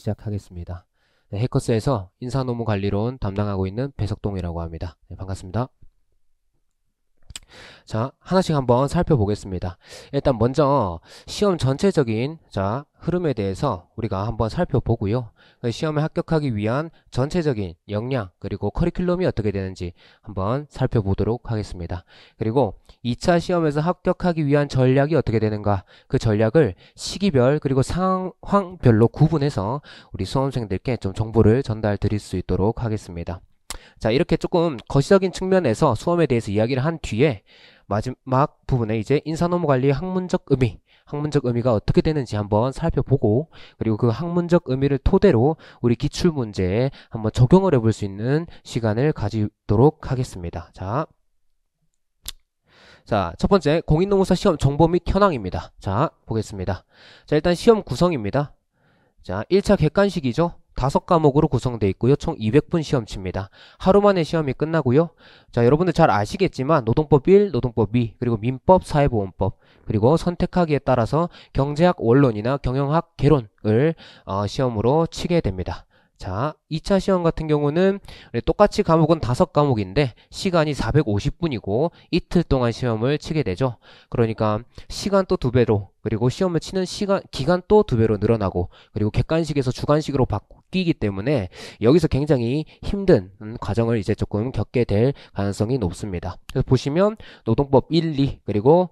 시작하겠습니다. 네, 해커스에서 인사노무관리론 담당하고 있는 배석동이라고 합니다. 네, 반갑습니다. 자, 하나씩 한번 살펴보겠습니다. 일단 먼저 시험 전체적인 흐름에 대해서 우리가 한번 살펴보고요. 시험에 합격하기 위한 전체적인 역량 그리고 커리큘럼이 어떻게 되는지 한번 살펴보도록 하겠습니다. 그리고 2차 시험에서 합격하기 위한 전략이 어떻게 되는가, 그 전략을 시기별 그리고 상황별로 구분해서 우리 수험생들께 좀 정보를 전달 드릴 수 있도록 하겠습니다. 자, 이렇게 조금 거시적인 측면에서 수험에 대해서 이야기를 한 뒤에 마지막 부분에 이제 인사노무관리의 학문적 의미가 어떻게 되는지 한번 살펴보고, 그리고 그 학문적 의미를 토대로 우리 기출문제에 한번 적용을 해볼 수 있는 시간을 가지도록 하겠습니다. 자, 첫 번째 공인노무사 시험 정보 및 현황입니다. 자, 보겠습니다. 자, 일단 시험 구성입니다. 자, 1차 객관식이죠. 5과목으로 구성되어 있고요. 총 200분 시험치입니다. 하루 만에 시험이 끝나고요. 자, 여러분들 잘 아시겠지만 노동법 1, 노동법 2, 그리고 민법, 사회보험법, 그리고 선택하기에 따라서 경제학 원론이나 경영학 개론을 시험으로 치게 됩니다. 자, 2차 시험 같은 경우는 똑같이 과목은 5과목인데 시간이 450분이고 이틀 동안 시험을 치게 되죠. 그러니까 시간 또 2배로, 그리고 시험을 치는 기간 또 2배로 늘어나고, 그리고 객관식에서 주관식으로 바뀌기 때문에 여기서 굉장히 힘든 과정을 이제 조금 겪게 될 가능성이 높습니다. 그래서 보시면 노동법 1, 2, 그리고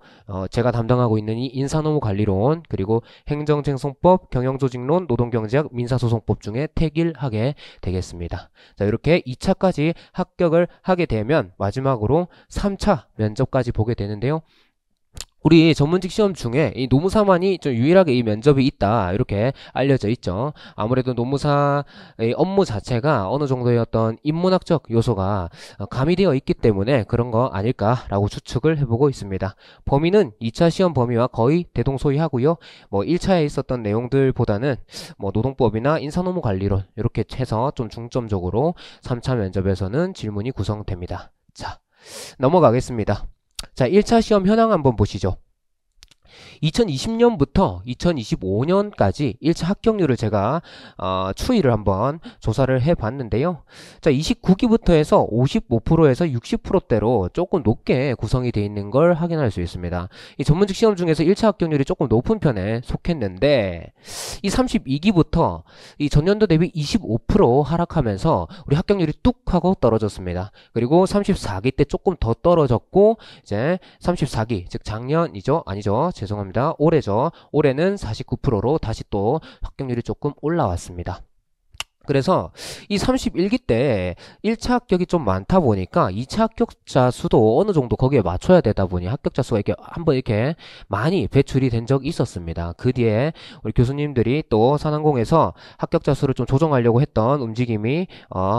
제가 담당하고 있는 이 인사노무관리론, 그리고 행정쟁송법, 경영조직론, 노동경제학, 민사소송법 중에 택일하게 되겠습니다. 자, 이렇게 2차까지 합격을 하게 되면 마지막으로 3차 면접까지 보게 되는데요. 우리 전문직 시험 중에 이 노무사만이 좀 유일하게 이 면접이 있다, 이렇게 알려져 있죠. 아무래도 노무사의 업무 자체가 어느 정도의 어떤 인문학적 요소가 가미되어 있기 때문에 그런 거 아닐까라고 추측을 해보고 있습니다. 범위는 2차 시험 범위와 거의 대동소이하고요. 뭐 1차에 있었던 내용들보다는 뭐 노동법이나 인사노무관리론 이렇게 해서 좀 중점적으로 3차 면접에서는 질문이 구성됩니다. 자, 넘어가겠습니다. 자, 1차 시험 현황 한번 보시죠. 2020년부터 2025년까지 1차 합격률을 제가 추이를 한번 조사를 해봤는데요. 자, 29기부터 해서 55%에서 60%대로 조금 높게 구성이 되어 있는 걸 확인할 수 있습니다. 이 전문직 시험 중에서 1차 합격률이 조금 높은 편에 속했는데, 이 32기부터 이 전년도 대비 25% 하락하면서 우리 합격률이 뚝 하고 떨어졌습니다. 그리고 34기 때 조금 더 떨어졌고, 이제 34기, 즉 작년이죠? 아니죠, 죄송합니다. 올해죠. 올해는 49%로 다시 또 합격률이 조금 올라왔습니다. 그래서 이 31기 때 1차 합격이 좀 많다 보니까 2차 합격자 수도 어느 정도 거기에 맞춰야 되다 보니 합격자 수가 이렇게 한번 이렇게 많이 배출이 된 적이 있었습니다. 그 뒤에 우리 교수님들이 또 산항공에서 합격자 수를 좀 조정하려고 했던 움직임이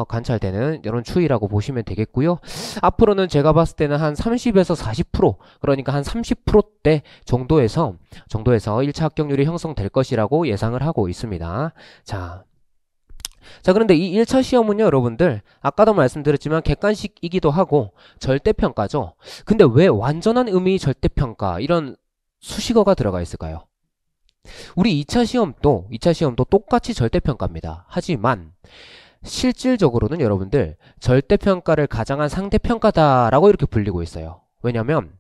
관찰되는 이런 추이라고 보시면 되겠고요. 앞으로는 제가 봤을 때는 한 30에서 40%, 그러니까 한 30%대 정도에서 1차 합격률이 형성될 것이라고 예상을 하고 있습니다. 자, 그런데 이 1차 시험은요, 여러분들, 아까도 말씀드렸지만 객관식이기도 하고 절대평가죠. 근데 왜 완전한 의미 절대평가, 이런 수식어가 들어가 있을까요? 우리 2차 시험도 똑같이 절대평가입니다. 하지만 실질적으로는 여러분들 절대평가를 가장한 상대평가다라고 이렇게 불리고 있어요. 왜냐면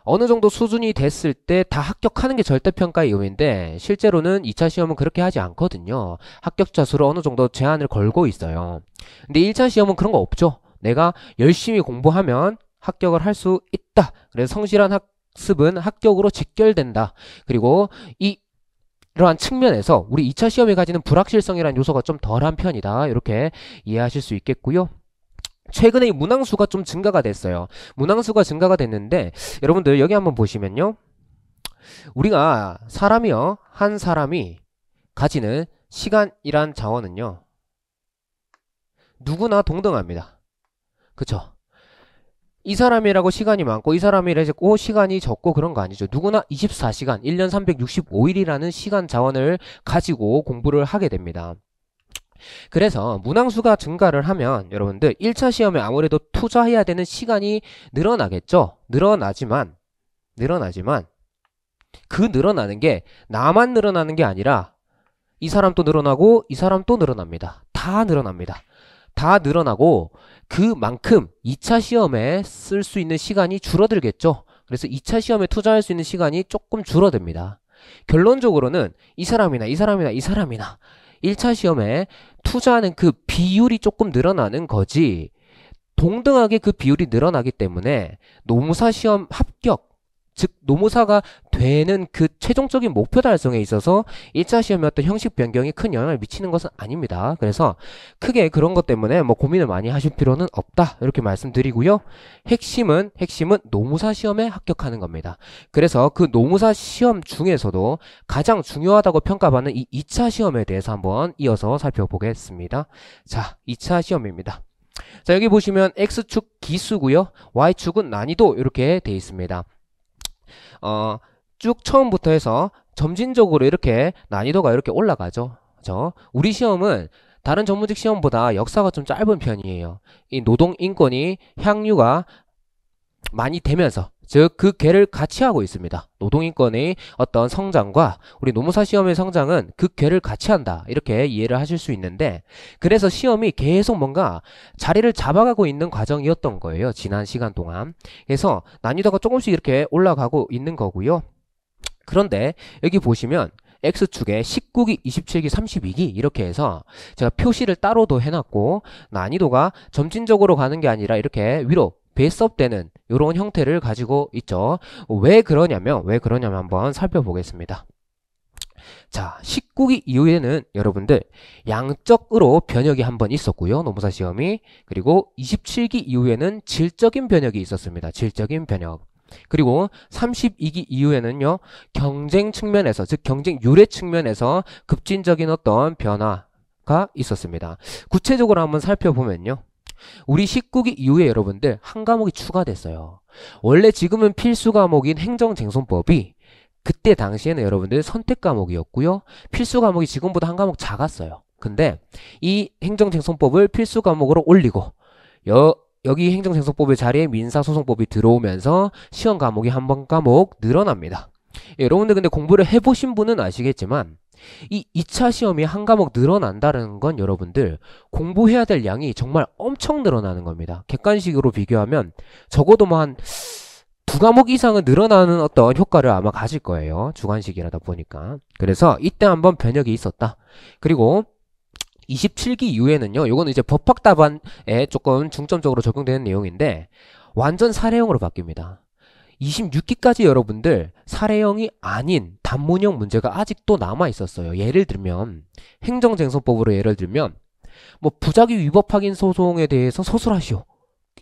어느 정도 수준이 됐을 때 다 합격하는 게 절대평가의 의미인데, 실제로는 2차 시험은 그렇게 하지 않거든요. 합격자 수를 어느 정도 제한을 걸고 있어요. 근데 1차 시험은 그런 거 없죠. 내가 열심히 공부하면 합격을 할 수 있다. 그래서 성실한 학습은 합격으로 직결된다. 그리고 이러한 측면에서 우리 2차 시험이 가지는 불확실성이라는 요소가 좀 덜한 편이다, 이렇게 이해하실 수 있겠고요. 최근에 이 문항수가 좀 증가가 됐어요. 문항수가 증가가 됐는데, 여러분들 여기 한번 보시면요, 우리가 한 사람이 가지는 시간이란 자원은요, 누구나 동등합니다. 그쵸? 이 사람이라고 시간이 많고 이 사람이라고 시간이 적고 그런 거 아니죠. 누구나 24시간, 1년 365일이라는 시간 자원을 가지고 공부를 하게 됩니다. 그래서 문항수가 증가를 하면 여러분들 1차 시험에 아무래도 투자해야 되는 시간이 늘어나겠죠. 늘어나지만 그 늘어나는 게 나만 늘어나는 게 아니라 이 사람 또 늘어나고 이 사람 또 늘어납니다. 다 늘어납니다. 다 늘어나고 그만큼 2차 시험에 쓸 수 있는 시간이 줄어들겠죠. 그래서 2차 시험에 투자할 수 있는 시간이 조금 줄어듭니다. 결론적으로는 이 사람이나 이 사람이나 이 사람이나 1차 시험에 투자하는 그 비율이 조금 늘어나는 거지, 동등하게 그 비율이 늘어나기 때문에 노무사 시험 합격, 즉 노무사가 되는 그 최종적인 목표 달성에 있어서 1차 시험의 어떤 형식 변경이 큰 영향을 미치는 것은 아닙니다. 그래서 크게 그런 것 때문에 뭐 고민을 많이 하실 필요는 없다, 이렇게 말씀드리고요. 핵심은 노무사 시험에 합격하는 겁니다. 그래서 그 노무사 시험 중에서도 가장 중요하다고 평가받는 이 2차 시험에 대해서 한번 이어서 살펴보겠습니다. 자, 2차 시험입니다. 자, 여기 보시면 X축 기수고요. Y축은 난이도 이렇게 돼 있습니다. 쭉 처음부터 해서 점진적으로 이렇게 난이도가 이렇게 올라가죠. 그죠? 우리 시험은 다른 전문직 시험보다 역사가 좀 짧은 편이에요. 이 노동인권이 향유가 많이 되면서, 즉 그 궤를 같이 하고 있습니다. 노동인권의 어떤 성장과 우리 노무사 시험의 성장은 그 궤를 같이 한다, 이렇게 이해를 하실 수 있는데, 그래서 시험이 계속 뭔가 자리를 잡아가고 있는 과정이었던 거예요, 지난 시간 동안. 그래서 난이도가 조금씩 이렇게 올라가고 있는 거고요. 그런데 여기 보시면 X축에 19기, 27기, 32기 이렇게 해서 제가 표시를 따로도 해놨고, 난이도가 점진적으로 가는 게 아니라 이렇게 위로 베이스업되는 이런 형태를 가지고 있죠. 왜 그러냐면 한번 살펴보겠습니다. 자, 19기 이후에는 여러분들 양적으로 변혁이 한번 있었고요, 노무사 시험이. 그리고 27기 이후에는 질적인 변혁이 있었습니다. 질적인 변혁. 그리고 32기 이후에는요, 경쟁 측면에서, 즉 경쟁 유래 측면에서 급진적인 어떤 변화가 있었습니다. 구체적으로 한번 살펴보면요, 우리 19기 이후에 여러분들 한 과목이 추가됐어요. 원래 지금은 필수 과목인 행정쟁송법이 그때 당시에는 여러분들 선택 과목이었고요. 필수 과목이 지금보다 한 과목 작았어요. 근데 이 행정쟁송법을 필수 과목으로 올리고 여기 행정쟁송법의 자리에 민사소송법이 들어오면서 시험 과목이 한 번 과목 늘어납니다. 여러분들 근데 공부를 해보신 분은 아시겠지만 이 2차 시험이 한 과목 늘어난다는 건 여러분들 공부해야 될 양이 정말 엄청 늘어나는 겁니다. 객관식으로 비교하면 적어도 뭐 한 두 과목 이상은 늘어나는 어떤 효과를 아마 가질 거예요. 주관식이라다 보니까. 그래서 이때 한번 변혁이 있었다. 그리고 27기 이후에는요, 요거는 이제 법학 답안에 조금 중점적으로 적용되는 내용인데 완전 사례형으로 바뀝니다. 26기까지 여러분들 사례형이 아닌 단문형 문제가 아직도 남아 있었어요. 예를 들면 행정쟁송법으로 예를 들면 뭐 부작위 위법 확인 소송에 대해서 서술하시오,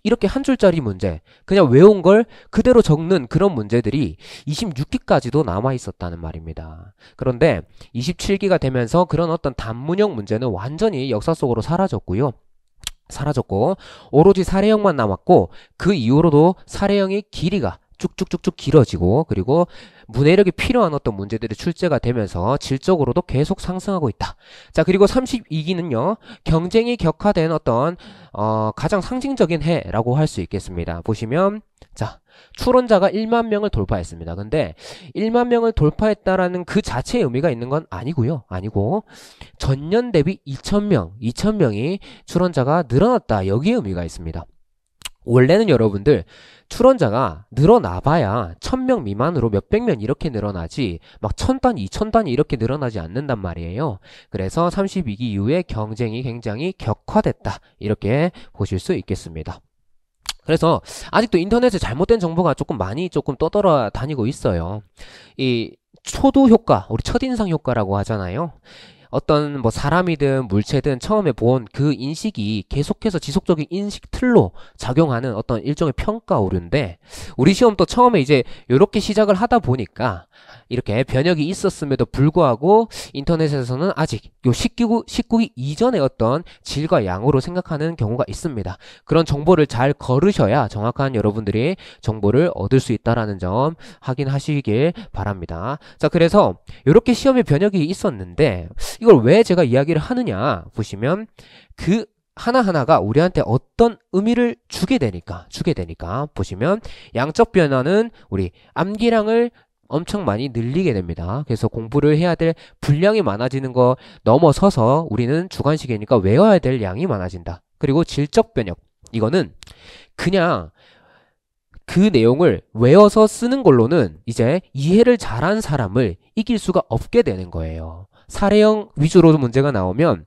이렇게 한 줄짜리 문제, 그냥 외운 걸 그대로 적는 그런 문제들이 26기까지도 남아 있었다는 말입니다. 그런데 27기가 되면서 그런 어떤 단문형 문제는 완전히 역사 속으로 사라졌고 오로지 사례형만 남았고, 그 이후로도 사례형의 길이가 쭉쭉쭉쭉 길어지고, 그리고 문해력이 필요한 어떤 문제들이 출제가 되면서 질적으로도 계속 상승하고 있다. 자, 그리고 32기는요, 경쟁이 격화된 어떤 가장 상징적인 해라고 할 수 있겠습니다. 보시면 자, 출원자가 1만 명을 돌파했습니다. 근데 1만 명을 돌파했다라는 그 자체의 의미가 있는 건 아니고 전년 대비 2,000명이 출원자가 늘어났다, 여기에 의미가 있습니다. 원래는 여러분들 출원자가 늘어나봐야 1,000명 미만으로 몇백 명 이렇게 늘어나지 막 1,000단위, 2,000단위 이렇게 늘어나지 않는단 말이에요. 그래서 32기 이후에 경쟁이 굉장히 격화됐다, 이렇게 보실 수 있겠습니다. 그래서 아직도 인터넷에 잘못된 정보가 조금 떠돌아다니고 있어요. 이 초두 효과, 우리 첫인상 효과라고 하잖아요. 어떤 뭐 사람이든 물체든 처음에 본 그 인식이 계속해서 지속적인 인식 틀로 작용하는 어떤 일종의 평가 오류인데, 우리 시험도 처음에 이제 이렇게 시작을 하다 보니까 이렇게 변혁이 있었음에도 불구하고 인터넷에서는 아직 요 19기 이전의 어떤 질과 양으로 생각하는 경우가 있습니다. 그런 정보를 잘 거르셔야 정확한 여러분들이 정보를 얻을 수 있다는 점 확인하시길 바랍니다. 자, 그래서 이렇게 시험에 변혁이 있었는데 이걸 왜 제가 이야기를 하느냐 보시면, 그 하나하나가 우리한테 어떤 의미를 주게 되니까 보시면 양적 변화는 우리 암기량을 엄청 많이 늘리게 됩니다. 그래서 공부를 해야 될 분량이 많아지는 거 넘어서서 우리는 주관식이니까 외워야 될 양이 많아진다. 그리고 질적 변형. 이거는 그냥 그 내용을 외워서 쓰는 걸로는 이제 이해를 잘한 사람을 이길 수가 없게 되는 거예요. 사례형 위주로 문제가 나오면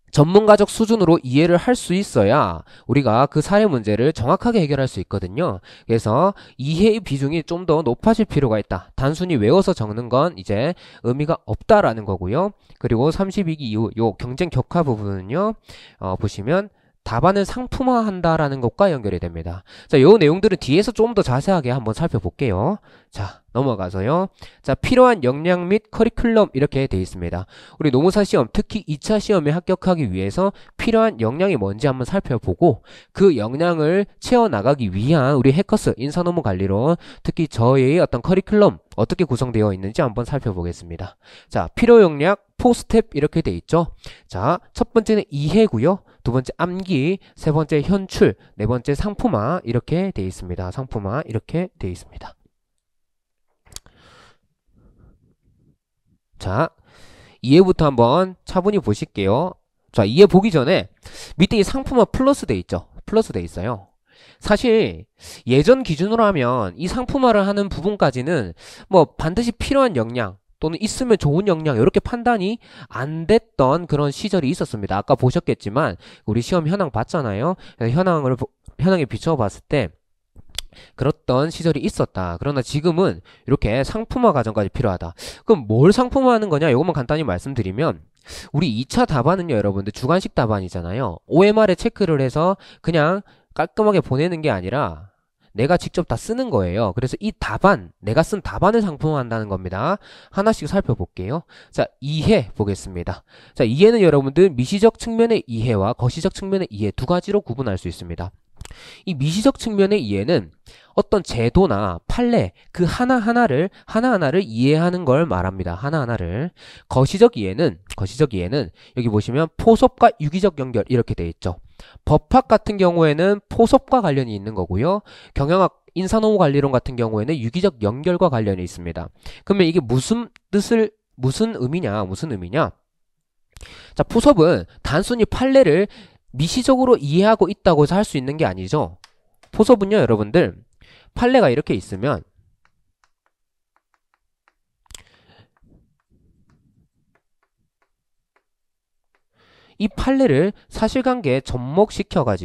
전문가적 수준으로 이해를 할 수 있어야 우리가 그 사례 문제를 정확하게 해결할 수 있거든요. 그래서 이해의 비중이 좀 더 높아질 필요가 있다. 단순히 외워서 적는 건 이제 의미가 없다라는 거고요. 그리고 32기 이후 요 경쟁 격화 부분은요. 보시면 답안을 상품화한다라는 것과 연결이 됩니다. 자, 요 내용들은 뒤에서 좀 더 자세하게 한번 살펴볼게요. 자, 넘어가서요. 자, 필요한 역량 및 커리큘럼 이렇게 되어 있습니다. 우리 노무사 시험, 특히 2차 시험에 합격하기 위해서 필요한 역량이 뭔지 한번 살펴보고 그 역량을 채워나가기 위한 우리 해커스, 인사노무 관리론, 특히 저의 어떤 커리큘럼 어떻게 구성되어 있는지 한번 살펴보겠습니다. 자, 필요 역량 4스텝 이렇게 돼 있죠. 자, 첫 번째는 이해고요. 두 번째 암기, 세 번째 현출, 네 번째 상품화 이렇게 돼 있습니다. 상품화 이렇게 돼 있습니다. 자, 이해부터 한번 차분히 보실게요. 자, 이해 보기 전에 밑에 이 상품화 플러스 돼 있죠. 플러스 돼 있어요. 사실 예전 기준으로 하면 이 상품화를 하는 부분까지는 뭐 반드시 필요한 역량 또는 있으면 좋은 역량 이렇게 판단이 안 됐던 그런 시절이 있었습니다. 아까 보셨겠지만 우리 시험 현황 봤잖아요. 현황에 비춰봤을 때 그랬던 시절이 있었다. 그러나 지금은 이렇게 상품화 과정까지 필요하다. 그럼 뭘 상품화하는 거냐? 이것만 간단히 말씀드리면 우리 2차 답안은요, 여러분들 주관식 답안이잖아요. OMR에 체크를 해서 그냥 깔끔하게 보내는 게 아니라 내가 직접 다 쓰는 거예요. 그래서 이 답안, 내가 쓴 답안을 상품화한다는 겁니다. 하나씩 살펴볼게요. 자, 이해 보겠습니다. 자, 이해는 여러분들 미시적 측면의 이해와 거시적 측면의 이해 두 가지로 구분할 수 있습니다. 이 미시적 측면의 이해는 어떤 제도나 판례 그 하나하나를 이해하는 걸 말합니다. 하나하나를. 거시적 이해는 여기 보시면 포섭과 유기적 연결 이렇게 돼 있죠. 법학 같은 경우에는 포섭과 관련이 있는 거고요. 경영학 인사노무 관리론 같은 경우에는 유기적 연결과 관련이 있습니다. 그러면 이게 무슨 의미냐? 자, 포섭은 단순히 판례를 미시적으로 이해하고 있다고 해서 할 수 있는 게 아니죠. 포섭은요, 여러분들 판례가 이렇게 있으면 이 판례를 사실관계에 접목시켜서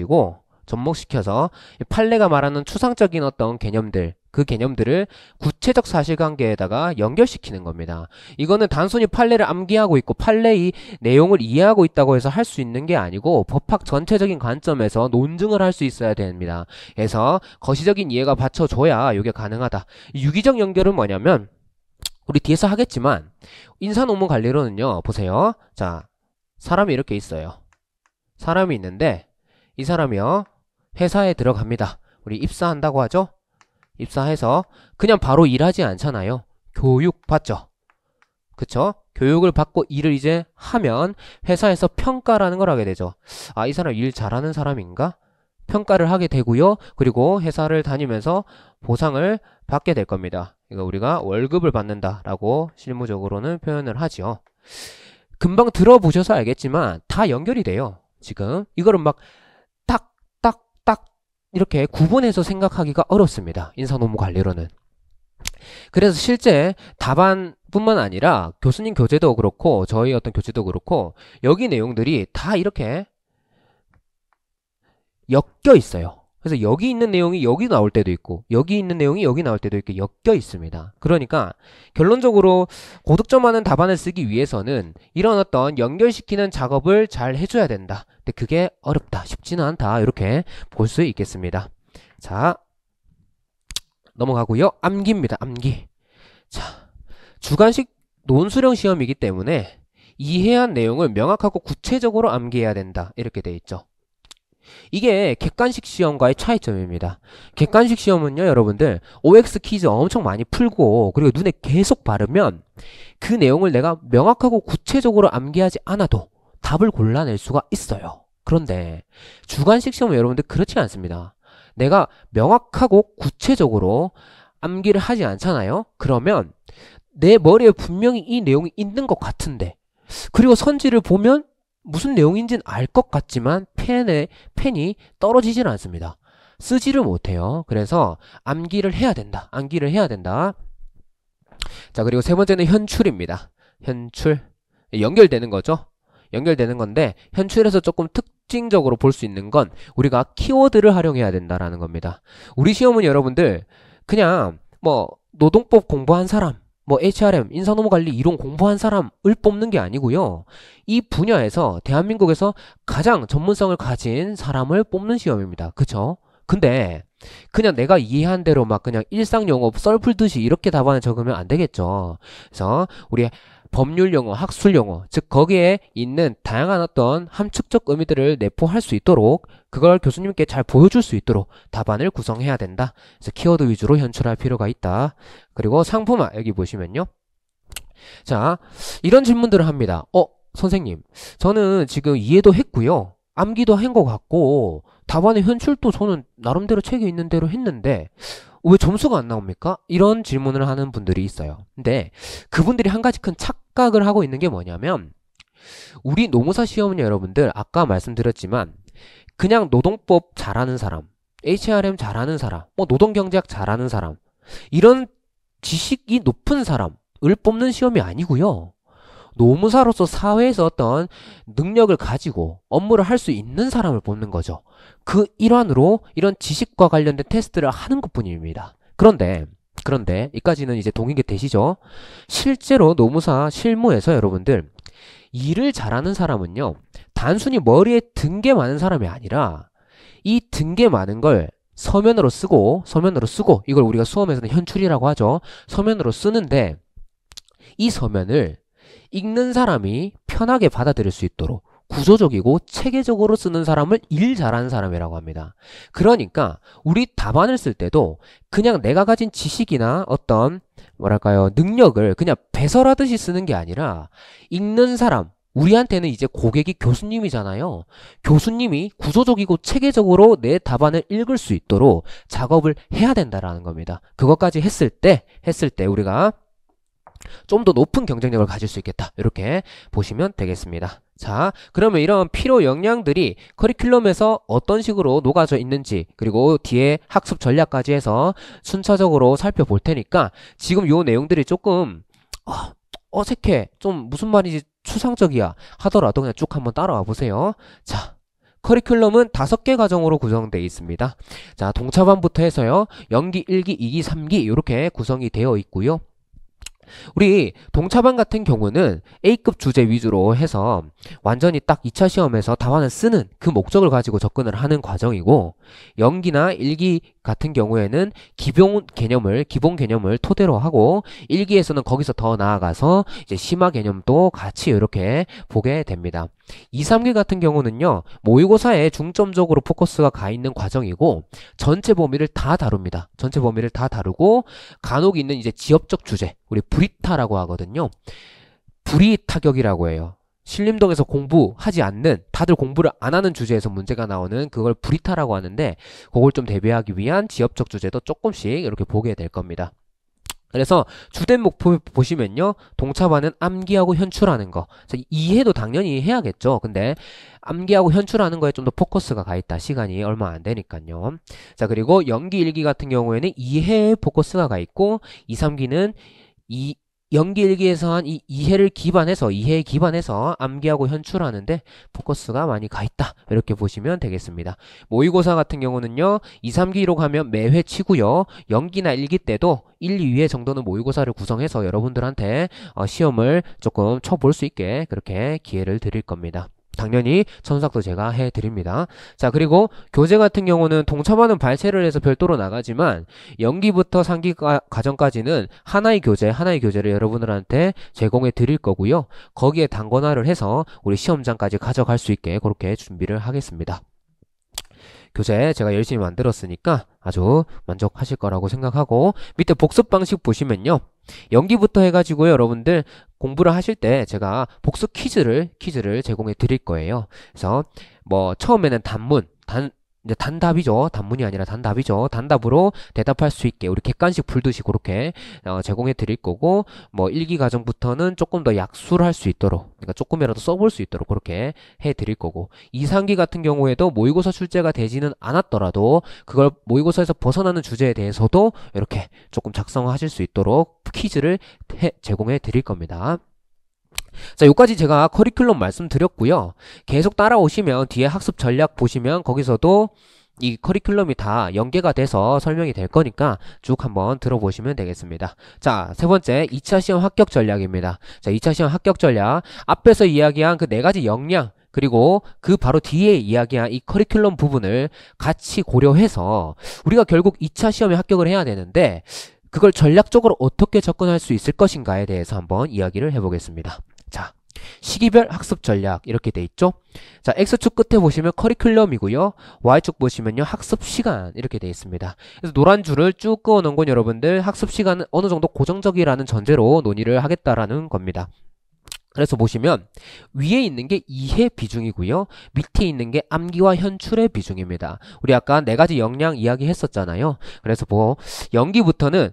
판례가 말하는 추상적인 어떤 개념들, 그 개념들을 구체적 사실관계에다가 연결시키는 겁니다. 이거는 단순히 판례를 암기하고 있고 판례의 내용을 이해하고 있다고 해서 할 수 있는 게 아니고 법학 전체적인 관점에서 논증을 할 수 있어야 됩니다. 그래서 거시적인 이해가 받쳐줘야 이게 가능하다. 유기적 연결은 뭐냐면 우리 뒤에서 하겠지만 인사논문 관리론은요, 보세요. 자, 사람이 이렇게 있어요. 사람이 있는데 이 사람이요, 회사에 들어갑니다. 우리 입사한다고 하죠? 입사해서 그냥 바로 일하지 않잖아요. 교육 받죠. 그쵸? 교육을 받고 일을 이제 하면 회사에서 평가라는 걸 하게 되죠. 아, 이 사람 일 잘하는 사람인가? 평가를 하게 되고요. 그리고 회사를 다니면서 보상을 받게 될 겁니다. 이거 우리가 월급을 받는다라고 실무적으로는 표현을 하죠. 금방 들어보셔서 알겠지만 다 연결이 돼요. 지금 이거를 막 딱 이렇게 구분해서 생각하기가 어렵습니다. 인사논문 관리론은. 그래서 실제 답안뿐만 아니라 교수님 교재도 그렇고 저희 어떤 교재도 그렇고 여기 내용들이 다 이렇게 엮여 있어요. 그래서 여기 있는 내용이 여기 나올 때도 있고 여기 있는 내용이 여기 나올 때도 있고 엮여 있습니다. 그러니까 결론적으로 고득점 많은 답안을 쓰기 위해서는 이런 어떤 연결시키는 작업을 잘 해줘야 된다. 근데 그게 어렵다, 쉽지는 않다, 이렇게 볼 수 있겠습니다. 자, 넘어가고요. 암기입니다. 암기. 자, 주관식 논술형 시험이기 때문에 이해한 내용을 명확하고 구체적으로 암기해야 된다, 이렇게 돼 있죠. 이게 객관식 시험과의 차이점입니다. 객관식 시험은요, 여러분들 OX 퀴즈 엄청 많이 풀고 그리고 눈에 계속 바르면 그 내용을 내가 명확하고 구체적으로 암기하지 않아도 답을 골라낼 수가 있어요. 그런데 주관식 시험은 여러분들 그렇지 않습니다. 내가 명확하고 구체적으로 암기를 하지 않잖아요. 그러면 내 머리에 분명히 이 내용이 있는 것 같은데, 그리고 선지를 보면 무슨 내용인지는 알 것 같지만 펜이 떨어지질 않습니다. 쓰지를 못해요. 그래서 암기를 해야 된다. 암기를 해야 된다. 자, 그리고 세 번째는 현출입니다. 현출. 연결되는 거죠. 연결되는 건데, 현출에서 조금 특징적으로 볼 수 있는 건 우리가 키워드를 활용해야 된다라는 겁니다. 우리 시험은 여러분들 그냥 뭐 노동법 공부한 사람, 뭐 HRM, 인사노무관리 이론 공부한 사람을 뽑는 게 아니고요. 이 분야에서 대한민국에서 가장 전문성을 가진 사람을 뽑는 시험입니다. 그쵸? 근데 그냥 내가 이해한 대로 막 그냥 일상 용어 썰 풀듯이 이렇게 답안을 적으면 안 되겠죠. 그래서 우리 법률 용어, 학술 용어, 즉 거기에 있는 다양한 어떤 함축적 의미들을 내포할 수 있도록, 그걸 교수님께 잘 보여줄 수 있도록 답안을 구성해야 된다. 그래서 키워드 위주로 현출할 필요가 있다. 그리고 상품화 여기 보시면요. 자, 이런 질문들을 합니다. 선생님, 저는 지금 이해도 했고요. 암기도 한 것 같고 답안의 현출도 저는 나름대로 책에 있는 대로 했는데 왜 점수가 안 나옵니까? 이런 질문을 하는 분들이 있어요. 근데 그분들이 한 가지 큰 착각을 하고 있는 게 뭐냐면, 우리 노무사 시험은 여러분들 아까 말씀드렸지만 그냥 노동법 잘하는 사람, HRM 잘하는 사람, 뭐 노동경제학 잘하는 사람, 이런 지식이 높은 사람을 뽑는 시험이 아니고요. 노무사로서 사회에서 어떤 능력을 가지고 업무를 할 수 있는 사람을 뽑는 거죠. 그 일환으로 이런 지식과 관련된 테스트를 하는 것뿐입니다. 그런데 이까지는 이제 동의가 되시죠? 실제로 노무사 실무에서 여러분들 일을 잘하는 사람은요, 단순히 머리에 든 게 많은 사람이 아니라 이 든 게 많은 걸 서면으로 쓰고 이걸 우리가 수험에서는 현출이라고 하죠. 서면으로 쓰는데 이 서면을 읽는 사람이 편하게 받아들일 수 있도록 구조적이고 체계적으로 쓰는 사람을 일 잘하는 사람이라고 합니다. 그러니까 우리 답안을 쓸 때도 그냥 내가 가진 지식이나 어떤 뭐랄까요 능력을 그냥 배설하듯이 쓰는 게 아니라, 읽는 사람, 우리한테는 이제 고객이 교수님이잖아요. 교수님이 구조적이고 체계적으로 내 답안을 읽을 수 있도록 작업을 해야 된다라는 겁니다. 그것까지 했을 때 우리가 좀 더 높은 경쟁력을 가질 수 있겠다. 이렇게 보시면 되겠습니다. 자, 그러면 이런 필요 역량들이 커리큘럼에서 어떤 식으로 녹아져 있는지, 그리고 뒤에 학습 전략까지 해서 순차적으로 살펴볼 테니까 지금 요 내용들이 조금 어색해, 좀 무슨 말인지 추상적이야 하더라도 그냥 쭉 한번 따라와 보세요. 자, 커리큘럼은 5개 과정으로 구성되어 있습니다. 자, 동차반부터 해서요, 연기 1기, 2기, 3기 이렇게 구성이 되어 있고요. 우리 동차반 같은 경우는 A급 주제 위주로 해서 완전히 딱 2차 시험에서 답안을 쓰는 그 목적을 가지고 접근을 하는 과정이고, 연기나 1기 같은 경우에는 기본 개념을 토대로 하고, 1기에서는 거기서 더 나아가서 이제 심화 개념도 같이 이렇게 보게 됩니다. 2, 3기 같은 경우는요, 모의고사에 중점적으로 포커스가 가 있는 과정이고 전체 범위를 다 다룹니다. 전체 범위를 다 다루고 간혹 있는 이제 지역적 주제, 우리 불이타라고 하거든요. 불이타격이라고 해요. 신림동에서 공부하지 않는, 다들 공부를 안 하는 주제에서 문제가 나오는 그걸 불이타라고 하는데, 그걸 좀 대비하기 위한 지역적 주제도 조금씩 이렇게 보게 될 겁니다. 그래서 주된 목표 보시면요, 동차반은 암기하고 현출하는 거. 이해도 당연히 해야겠죠. 근데 암기하고 현출하는 거에 좀 더 포커스가 가 있다. 시간이 얼마 안 되니까요. 자, 그리고 연기 1기 같은 경우에는 이해에 포커스가 가 있고, 2, 3기는 연기 1기에서 한 이 이해에 기반해서 암기하고 현출하는데 포커스가 많이 가 있다. 이렇게 보시면 되겠습니다. 모의고사 같은 경우는요, 2, 3기로 가면 매회 치고요. 연기나 1기 때도 1, 2회 정도는 모의고사를 구성해서 여러분들한테 시험을 조금 쳐볼 수 있게 그렇게 기회를 드릴 겁니다. 당연히 첨삭도 제가 해드립니다. 자, 그리고 교재 같은 경우는 동차반은 발췌를 해서 별도로 나가지만 연기부터 상기 과정까지는 하나의 교재를 여러분들한테 제공해 드릴 거고요. 거기에 단권화를 해서 우리 시험장까지 가져갈 수 있게 그렇게 준비를 하겠습니다. 교재 제가 열심히 만들었으니까 아주 만족하실 거라고 생각하고, 밑에 복습 방식 보시면요, 연기부터 해가지고 여러분들 공부를 하실 때 제가 복습 퀴즈를 제공해 드릴 거예요. 그래서 뭐 처음에는 이제 단답이죠. 단문이 아니라 단답이죠. 단답으로 대답할 수 있게 우리 객관식 풀듯이 그렇게 제공해 드릴 거고, 뭐 1기 과정부터는 조금 더 약수를 할 수 있도록, 그러니까 조금이라도 써볼 수 있도록 그렇게 해 드릴 거고, 2, 3기 같은 경우에도 모의고사 출제가 되지는 않았더라도 그걸 모의고사에서 벗어나는 주제에 대해서도 이렇게 조금 작성하실 수 있도록 퀴즈를 제공해 드릴 겁니다. 자, 여기까지 제가 커리큘럼 말씀드렸고요. 계속 따라오시면 뒤에 학습 전략 보시면 거기서도 이 커리큘럼이 다 연계가 돼서 설명이 될 거니까 쭉 한번 들어보시면 되겠습니다. 자, 세 번째 2차 시험 합격 전략입니다. 자, 2차 시험 합격 전략 앞에서 이야기한 그 4가지 역량 그리고 그 바로 뒤에 이야기한 이 커리큘럼 부분을 같이 고려해서 우리가 결국 2차 시험에 합격을 해야 되는데 그걸 전략적으로 어떻게 접근할 수 있을 것인가에 대해서 한번 이야기를 해보겠습니다. 자, 시기별 학습 전략 이렇게 돼 있죠. 자, X축 끝에 보시면 커리큘럼이고요. Y축 보시면요 학습 시간 이렇게 돼 있습니다. 그래서 노란 줄을 쭉 그어 놓은 건 여러분들 학습 시간은 어느 정도 고정적이라는 전제로 논의를 하겠다라는 겁니다. 그래서 보시면 위에 있는 게 이해 비중이고요. 밑에 있는 게 암기와 현출의 비중입니다. 우리 아까 4가지 역량 이야기 했었잖아요. 그래서 뭐 연기부터는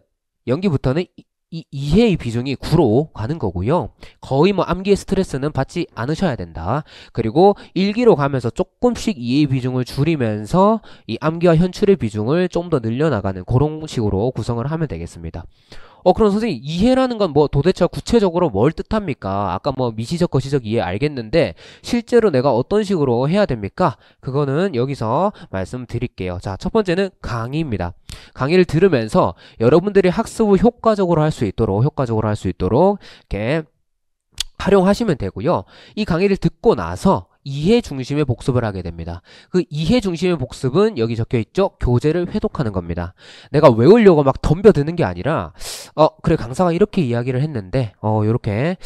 이 이해의 비중이 9로 가는 거고요. 거의 뭐 암기의 스트레스는 받지 않으셔야 된다. 그리고 1기로 가면서 조금씩 이해의 비중을 줄이면서 이 암기와 현출의 비중을 좀 더 늘려나가는 그런 식으로 구성을 하면 되겠습니다. 그럼 선생님 이해라는 건 뭐 도대체 구체적으로 뭘 뜻합니까? 아까 뭐 미시적 거시적 이해 알겠는데 실제로 내가 어떤 식으로 해야 됩니까? 그거는 여기서 말씀드릴게요. 자, 첫 번째는 강의입니다. 강의를 들으면서 여러분들이 학습을 효과적으로 할 수 있도록 이렇게 활용하시면 되고요. 이 강의를 듣고 나서 이해 중심의 복습을 하게 됩니다. 그 이해 중심의 복습은 여기 적혀 있죠? 교재를 회독하는 겁니다. 내가 외우려고 막 덤벼드는 게 아니라 그래 강사가 이렇게 이야기를 했는데 요렇게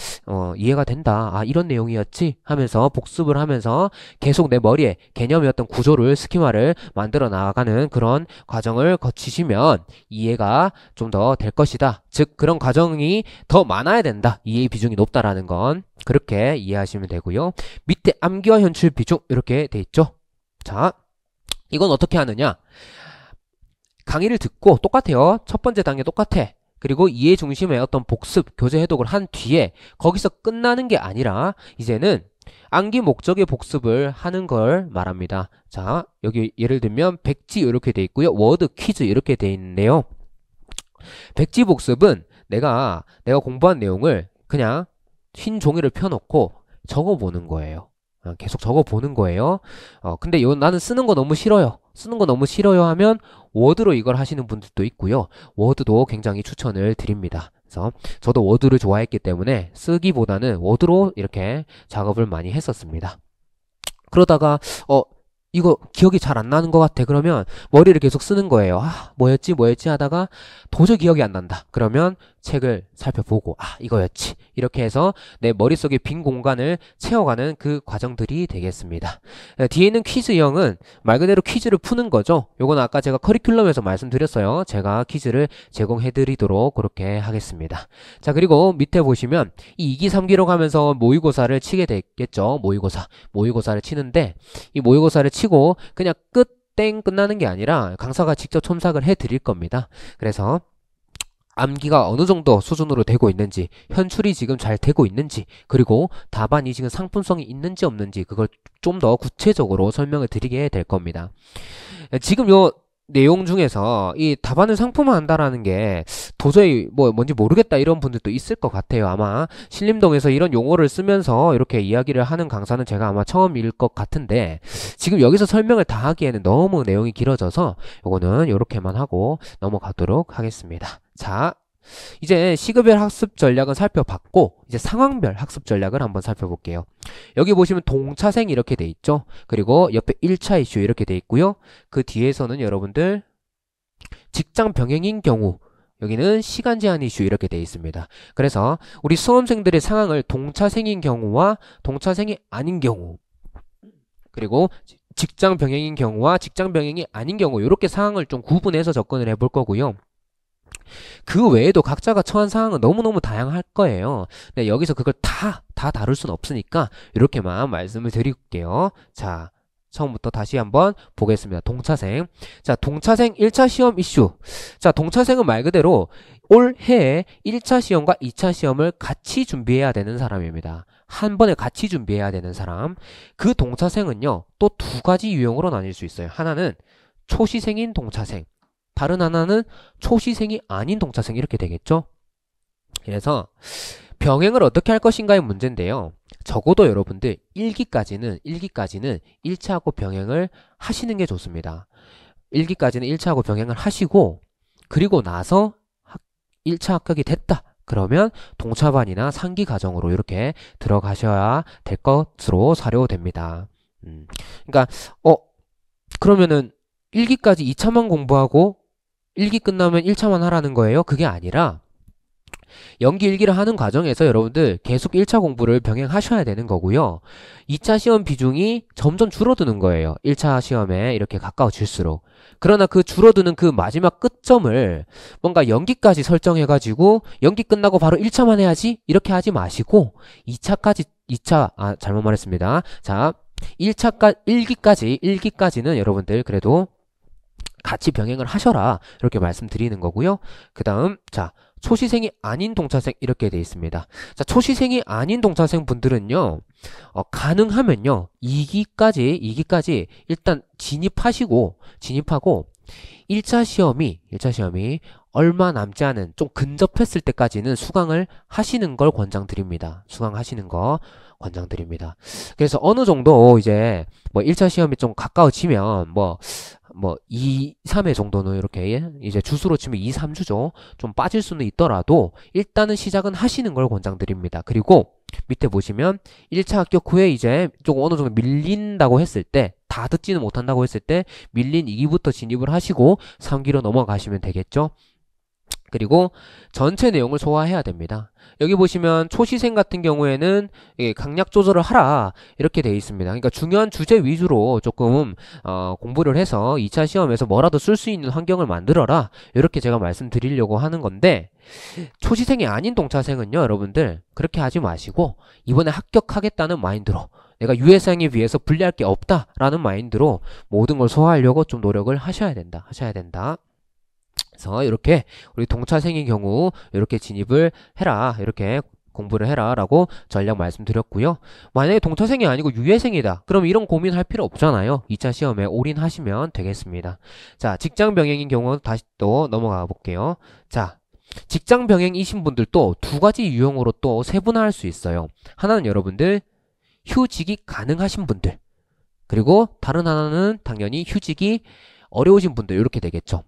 이해가 된다. 아 이런 내용이었지 하면서 복습을 하면서 계속 내 머리에 개념의 어떤 구조를 스키마를 만들어 나가는 그런 과정을 거치시면 이해가 좀 더 될 것이다. 즉 그런 과정이 더 많아야 된다. 이해의 비중이 높다라는 건 그렇게 이해하시면 되고요. 밑에 암기와 현출 비중 이렇게 돼 있죠. 자, 이건 어떻게 하느냐? 강의를 듣고 똑같아요. 첫 번째 단계 똑같아. 그리고 이해 중심의 어떤 복습, 교재 해독을 한 뒤에 거기서 끝나는 게 아니라 이제는 암기 목적의 복습을 하는 걸 말합니다. 자, 여기 예를 들면 백지 이렇게 돼 있고요. 워드 퀴즈 이렇게 돼 있는데요. 백지 복습은 내가 공부한 내용을 그냥 흰 종이를 펴놓고 적어보는 거예요. 계속 적어보는 거예요. 근데 나는 쓰는 거 너무 싫어요. 하면 워드로 이걸 하시는 분들도 있고요. 워드도 굉장히 추천을 드립니다. 그래서 저도 워드를 좋아했기 때문에 쓰기보다는 워드로 이렇게 작업을 많이 했었습니다. 그러다가 이거 기억이 잘 안 나는 것 같아. 그러면 머리를 계속 쓰는 거예요. 뭐였지 하다가 도저히 기억이 안 난다. 그러면 책을 살펴보고 이거였지. 이렇게 해서 내 머릿속에 빈 공간을 채워가는 그 과정들이 되겠습니다. 뒤에 있는 퀴즈형은 말 그대로 퀴즈를 푸는 거죠. 요건 아까 제가 커리큘럼에서 말씀드렸어요. 제가 퀴즈를 제공해 드리도록 그렇게 하겠습니다. 자, 그리고 밑에 보시면 이 2기 3기로 가면서 모의고사를 치게 되겠죠. 모의고사를 치는데 이 모의고사를 치고 그냥 땡 끝나는 게 아니라 강사가 직접 첨삭을 해 드릴 겁니다. 그래서 암기가 어느 정도 수준으로 되고 있는지, 현출이 지금 잘 되고 있는지, 그리고 답안이 지금 상품성이 있는지 없는지 그걸 좀 더 구체적으로 설명을 드리게 될 겁니다. 지금 요 내용 중에서 이 답안을 상품화한다라는 게 도저히 뭔지 모르겠다 이런 분들도 있을 것 같아요. 아마 신림동에서 이런 용어를 쓰면서 이렇게 이야기를 하는 강사는 제가 아마 처음일 것 같은데 지금 여기서 설명을 다 하기에는 너무 내용이 길어져서 요거는 요렇게만 하고 넘어가도록 하겠습니다. 자, 이제 시급별 학습 전략은 살펴봤고 이제 상황별 학습 전략을 한번 살펴볼게요. 여기 보시면 동차생 이렇게 돼 있죠. 그리고 옆에 1차 이슈 이렇게 돼 있고요. 그 뒤에서는 여러분들 직장 병행인 경우 여기는 시간 제한 이슈 이렇게 돼 있습니다. 그래서 우리 수험생들의 상황을 동차생인 경우와 동차생이 아닌 경우 그리고 직장 병행인 경우와 직장 병행이 아닌 경우 이렇게 상황을 좀 구분해서 접근을 해볼 거고요. 그 외에도 각자가 처한 상황은 너무너무 다양할 거예요. 근데 여기서 그걸 다 다룰 수는 없으니까 이렇게만 말씀을 드릴게요. 자, 처음부터 다시 한번 보겠습니다. 동차생. 자, 동차생 1차 시험 이슈. 자, 동차생은 말 그대로 올해에 1차 시험과 2차 시험을 같이 준비해야 되는 사람입니다. 한 번에 같이 준비해야 되는 사람. 그 동차생은요, 또 두 가지 유형으로 나뉠 수 있어요. 하나는 초시생인 동차생. 다른 하나는 초시생이 아닌 동차생. 이렇게 되겠죠? 그래서 병행을 어떻게 할 것인가의 문제인데요. 적어도 여러분들 1기까지는 1차하고 병행을 하시는 게 좋습니다. 1기까지는 1차하고 병행을 하시고, 그리고 나서 1차 합격이 됐다. 그러면 동차반이나 상기 과정으로 이렇게 들어가셔야 될 것으로 사료됩니다. 그러니까 그러면은 1기까지 2차만 공부하고 1기 끝나면 1차만 하라는 거예요? 그게 아니라 연기 1기를 하는 과정에서 여러분들 계속 1차 공부를 병행하셔야 되는 거고요. 2차 시험 비중이 점점 줄어드는 거예요. 1차 시험에 이렇게 가까워질수록. 그러나 그 줄어드는 그 마지막 끝점을 뭔가 연기까지 설정해가지고 연기 끝나고 바로 1차만 해야지 이렇게 하지 마시고 2차 잘못 말했습니다. 자, 1기까지는 여러분들 그래도 같이 병행을 하셔라 이렇게 말씀드리는 거고요. 그 다음 자, 초시생이 아닌 동차생 이렇게 돼 있습니다. 자, 초시생이 아닌 동차생 분들은요, 가능하면요, 2기까지 일단 진입하고 1차 시험이 얼마 남지 않은 좀 근접했을 때까지는 수강을 하시는 걸 권장드립니다. 수강하시는 거 권장드립니다. 그래서 어느 정도 이제 뭐 1차 시험이 좀 가까워지면 뭐 2, 3회 정도는 이렇게 이제 주수로 치면 2, 3주죠. 좀 빠질 수는 있더라도 일단은 시작은 하시는 걸 권장드립니다. 그리고 밑에 보시면 1차 합격 후에 이제 조금 어느 정도 밀린다고 했을 때, 다 듣지는 못한다고 했을 때 밀린 2기부터 진입을 하시고 3기로 넘어가시면 되겠죠. 그리고 전체 내용을 소화해야 됩니다. 여기 보시면 초시생 같은 경우에는 강약 조절을 하라 이렇게 되어 있습니다. 그러니까 중요한 주제 위주로 조금 공부를 해서 2차 시험에서 뭐라도 쓸 수 있는 환경을 만들어라 이렇게 제가 말씀드리려고 하는 건데, 초시생이 아닌 동차생은요 여러분들 그렇게 하지 마시고 이번에 합격하겠다는 마인드로, 내가 유해생에 비해서 불리할 게 없다라는 마인드로 모든 걸 소화하려고 좀 노력을 하셔야 된다. 그래서 이렇게 우리 동차생의 경우 이렇게 진입을 해라, 이렇게 공부를 해라 라고 전략 말씀드렸고요. 만약에 동차생이 아니고 유예생이다, 그럼 이런 고민할 필요 없잖아요. 2차 시험에 올인하시면 되겠습니다. 자, 직장 병행인 경우 다시 또 넘어가 볼게요. 자, 직장 병행이신 분들도 두 가지 유형으로 또 세분화할 수 있어요. 하나는 여러분들 휴직이 가능하신 분들, 그리고 다른 하나는 당연히 휴직이 어려우신 분들, 이렇게 되겠죠.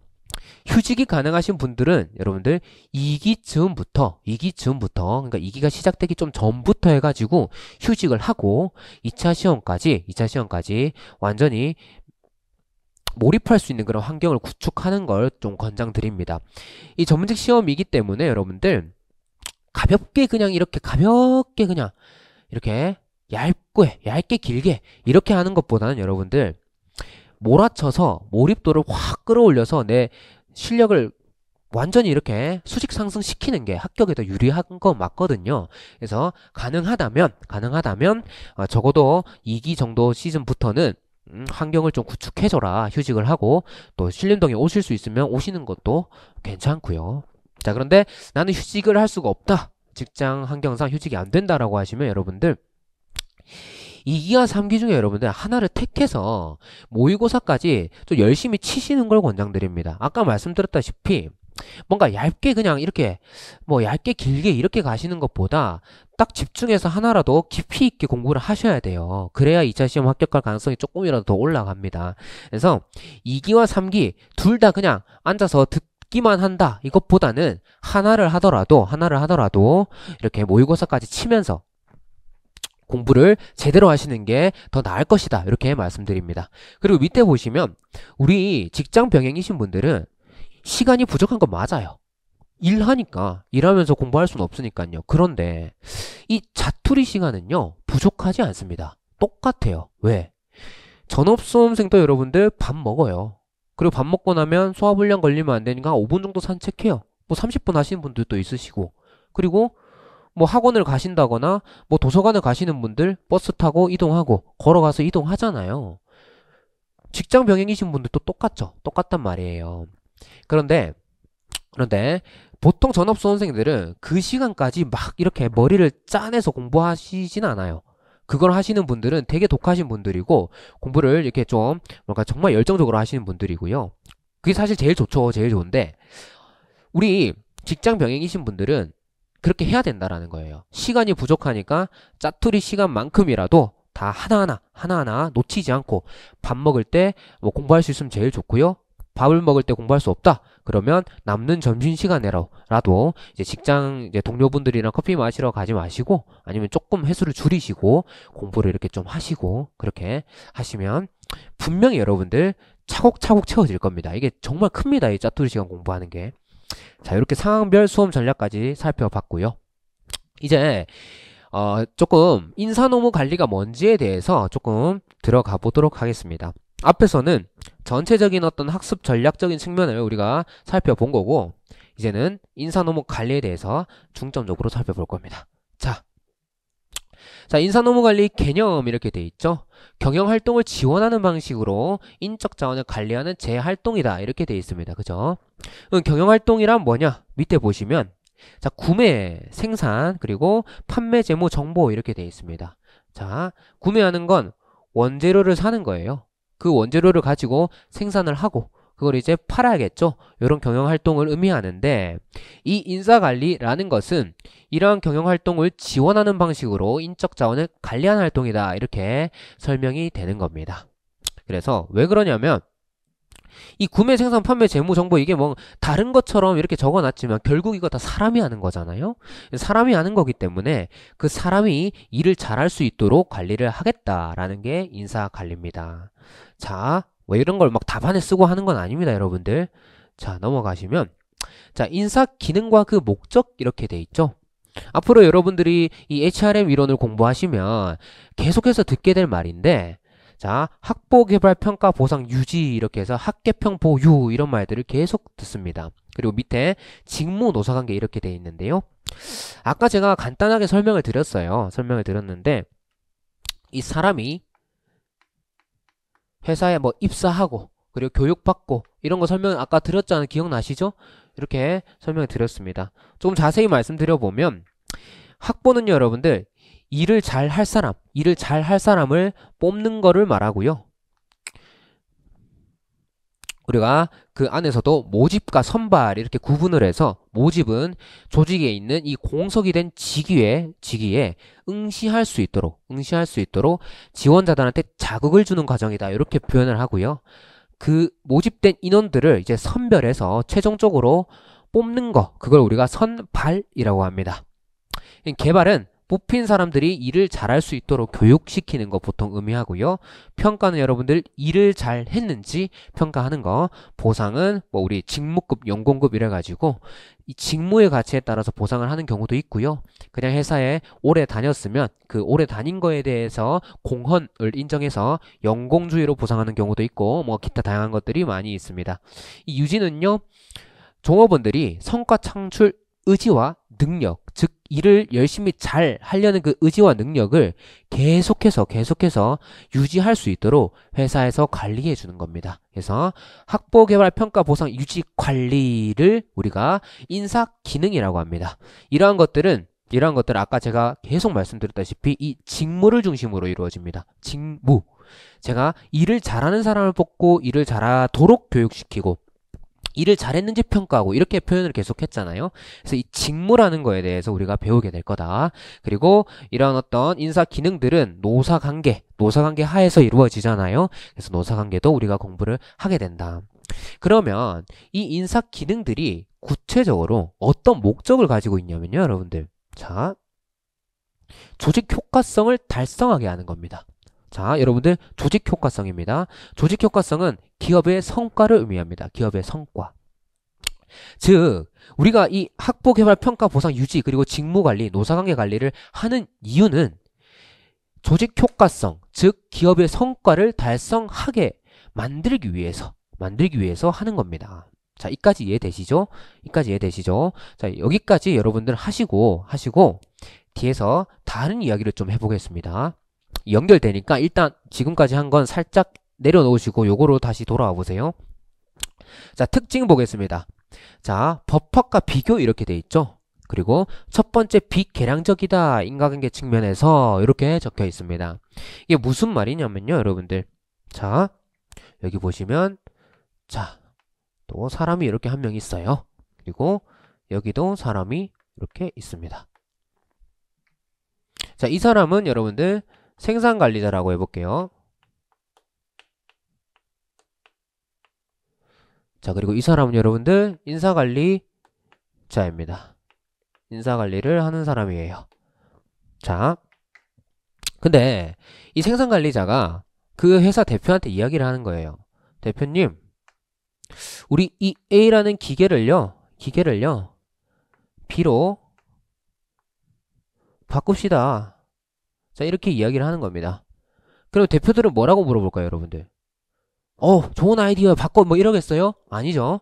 휴직이 가능하신 분들은 여러분들 2기쯤부터 그러니까 2기가 시작되기 좀 전부터 해가지고 휴직을 하고 2차 시험까지 완전히 몰입할 수 있는 그런 환경을 구축하는 걸 좀 권장드립니다. 이 전문직 시험이기 때문에 여러분들 가볍게 그냥 이렇게 얇게 길게 이렇게 하는 것보다는 여러분들 몰아쳐서 몰입도를 확 끌어올려서 내 실력을 완전히 이렇게 수직 상승시키는 게 합격에 더 유리한 건 맞거든요. 그래서 가능하다면 적어도 2기 정도 시즌부터는 환경을 좀 구축해줘라. 휴직을 하고 또 신림동에 오실 수 있으면 오시는 것도 괜찮고요. 자, 그런데 나는 휴직을 할 수가 없다, 직장 환경상 휴직이 안 된다라고 하시면 여러분들 2기와 3기 중에 여러분들 하나를 택해서 모의고사까지 좀 열심히 치시는 걸 권장드립니다. 아까 말씀드렸다시피 뭔가 얇게 그냥 이렇게 얇게 길게 이렇게 가시는 것보다 딱 집중해서 하나라도 깊이 있게 공부를 하셔야 돼요. 그래야 2차 시험 합격할 가능성이 조금이라도 더 올라갑니다. 그래서 2기와 3기 둘 다 그냥 앉아서 듣기만 한다 이것보다는 하나를 하더라도 이렇게 모의고사까지 치면서 공부를 제대로 하시는 게 더 나을 것이다, 이렇게 말씀드립니다. 그리고 밑에 보시면 우리 직장 병행이신 분들은 시간이 부족한 건 맞아요. 일하면서 공부할 수는 없으니까요. 그런데 이 자투리 시간은요 부족하지 않습니다. 똑같아요. 왜? 전업수험생도 여러분들 밥 먹어요. 그리고 밥 먹고 나면 소화불량 걸리면 안 되니까 5분 정도 산책해요. 30분 하시는 분들도 있으시고, 그리고 학원을 가신다거나 도서관을 가시는 분들 버스 타고 이동하고 걸어가서 이동하잖아요. 직장 병행이신 분들도 똑같죠. 똑같단 말이에요. 그런데 보통 전업 수험생들은 그 시간까지 막 이렇게 머리를 짜내서 공부하시진 않아요. 그걸 하시는 분들은 되게 독하신 분들이고 공부를 이렇게 좀 뭔가 정말 열정적으로 하시는 분들이고요. 그게 사실 제일 좋죠. 제일 좋은데 우리 직장 병행이신 분들은 그렇게 해야 된다라는 거예요. 시간이 부족하니까 짜투리 시간만큼이라도 다 하나하나 놓치지 않고 밥 먹을 때 뭐 공부할 수 있으면 제일 좋고요. 밥을 먹을 때 공부할 수 없다. 그러면 남는 점심시간에라도 이제 직장 이제 동료분들이랑 커피 마시러 가지 마시고 아니면 조금 횟수를 줄이시고 공부를 이렇게 좀 하시고 그렇게 하시면 분명히 여러분들 차곡차곡 채워질 겁니다. 이게 정말 큽니다. 이 짜투리 시간 공부하는 게. 자, 이렇게 상황별 수험 전략까지 살펴봤고요. 이제 조금 인사노무 관리가 뭔지에 대해서 조금 들어가 보도록 하겠습니다. 앞에서는 전체적인 어떤 학습 전략적인 측면을 우리가 살펴본 거고 이제는 인사노무 관리에 대해서 중점적으로 살펴볼 겁니다. 자, 인사노무 관리 개념 이렇게 돼 있죠. 경영활동을 지원하는 방식으로 인적 자원을 관리하는 재활동이다 이렇게 돼 있습니다. 그죠? 경영활동이란 뭐냐? 밑에 보시면 자, 구매, 생산, 그리고 판매 재무 정보 이렇게 돼 있습니다. 자, 구매하는 건 원재료를 사는 거예요. 그 원재료를 가지고 생산을 하고 그걸 이제 팔아야겠죠. 이런 경영활동을 의미하는데 이 인사관리라는 것은 이러한 경영활동을 지원하는 방식으로 인적 자원을 관리하는 활동이다 이렇게 설명이 되는 겁니다. 그래서 왜 그러냐면 이 구매, 생산, 판매, 재무 정보 이게 뭐 다른 것처럼 이렇게 적어놨지만 결국 이거 다 사람이 하는 거잖아요. 사람이 하는 거기 때문에 그 사람이 일을 잘할 수 있도록 관리를 하겠다라는 게 인사관리입니다. 자, 뭐 이런 걸 막 답안에 쓰고 하는 건 아닙니다, 여러분들. 자, 넘어가시면 자, 인사 기능과 그 목적 이렇게 돼 있죠. 앞으로 여러분들이 이 HRM 이론을 공부하시면 계속해서 듣게 될 말인데 자, 학보 개발 평가 보상 유지 이렇게 해서 학개평 보유 이런 말들을 계속 듣습니다. 그리고 밑에 직무 노사 관계 이렇게 돼 있는데요. 아까 제가 간단하게 설명을 드렸어요. 설명을 드렸는데 이 사람이 회사에 뭐 입사하고 그리고 교육받고 이런 거 설명 아까 드렸잖아요. 기억나시죠? 이렇게 설명을 드렸습니다. 조금 자세히 말씀드려보면 학보는 여러분들 일을 잘 할 사람을 뽑는 거를 말하고요. 우리가 그 안에서도 모집과 선발 이렇게 구분을 해서 모집은 조직에 있는 이 공석이 된 직위에 응시할 수 있도록 지원자들한테 자극을 주는 과정이다. 이렇게 표현을 하고요. 그 모집된 인원들을 이제 선별해서 최종적으로 뽑는 거, 그걸 우리가 선발이라고 합니다. 개발은 뽑힌 사람들이 일을 잘할 수 있도록 교육시키는 거 보통 의미하고요. 평가는 여러분들 일을 잘 했는지 평가하는 거. 보상은 뭐 우리 직무급, 연공급 이래가지고 이 직무의 가치에 따라서 보상을 하는 경우도 있고요. 그냥 회사에 오래 다녔으면 그 오래 다닌 거에 대해서 공헌을 인정해서 연공주의로 보상하는 경우도 있고 뭐 기타 다양한 것들이 많이 있습니다. 이 유지는요. 종업원들이 성과 창출 의지와 능력, 즉 일을 열심히 잘 하려는 그 의지와 능력을 계속해서 유지할 수 있도록 회사에서 관리해 주는 겁니다. 그래서 학보 개발 평가 보상 유지 관리를 우리가 인사 기능이라고 합니다. 이러한 것들 아까 제가 계속 말씀드렸다시피 이 직무를 중심으로 이루어집니다. 직무. 제가 일을 잘하는 사람을 뽑고 일을 잘하도록 교육시키고 일을 잘했는지 평가하고 이렇게 표현을 계속 했잖아요. 그래서 이 직무라는 거에 대해서 우리가 배우게 될 거다. 그리고 이런 어떤 인사 기능들은 노사관계 하에서 이루어지잖아요. 그래서 노사관계도 우리가 공부를 하게 된다. 그러면 이 인사 기능들이 구체적으로 어떤 목적을 가지고 있냐면요, 여러분들. 자, 조직 효과성을 달성하게 하는 겁니다. 자, 여러분들 조직 효과성입니다. 조직 효과성은 기업의 성과를 의미합니다. 기업의 성과. 즉, 우리가 이 학보 개발 평가 보상 유지 그리고 직무 관리, 노사관계 관리를 하는 이유는 조직 효과성, 즉 기업의 성과를 달성하게 만들기 위해서 하는 겁니다. 자, 이까지 이해되시죠? 자, 여기까지 여러분들 하시고 뒤에서 다른 이야기를 좀 해보겠습니다. 연결되니까 일단 지금까지 한 건 살짝 내려놓으시고 요거로 다시 돌아와 보세요. 자, 특징 보겠습니다. 자, 법학과 비교 이렇게 돼 있죠. 그리고 첫 번째 비계량적이다 인과관계 측면에서 이렇게 적혀 있습니다. 이게 무슨 말이냐면요, 여러분들. 자, 여기 보시면 자, 또 사람이 이렇게 한 명 있어요. 그리고 여기도 사람이 이렇게 있습니다. 자, 이 사람은 여러분들 생산관리자라고 해볼게요. 자, 그리고 이 사람은 여러분들 인사관리자입니다. 인사관리를 하는 사람이에요. 자, 근데 이 생산관리자가 그 회사 대표한테 이야기를 하는 거예요. 대표님, 우리 이 A라는 기계를요 B로 바꿉시다. 자, 이렇게 이야기를 하는 겁니다. 그럼 대표들은 뭐라고 물어볼까요, 여러분들? 좋은 아이디어 바꿔 뭐 이러겠어요? 아니죠.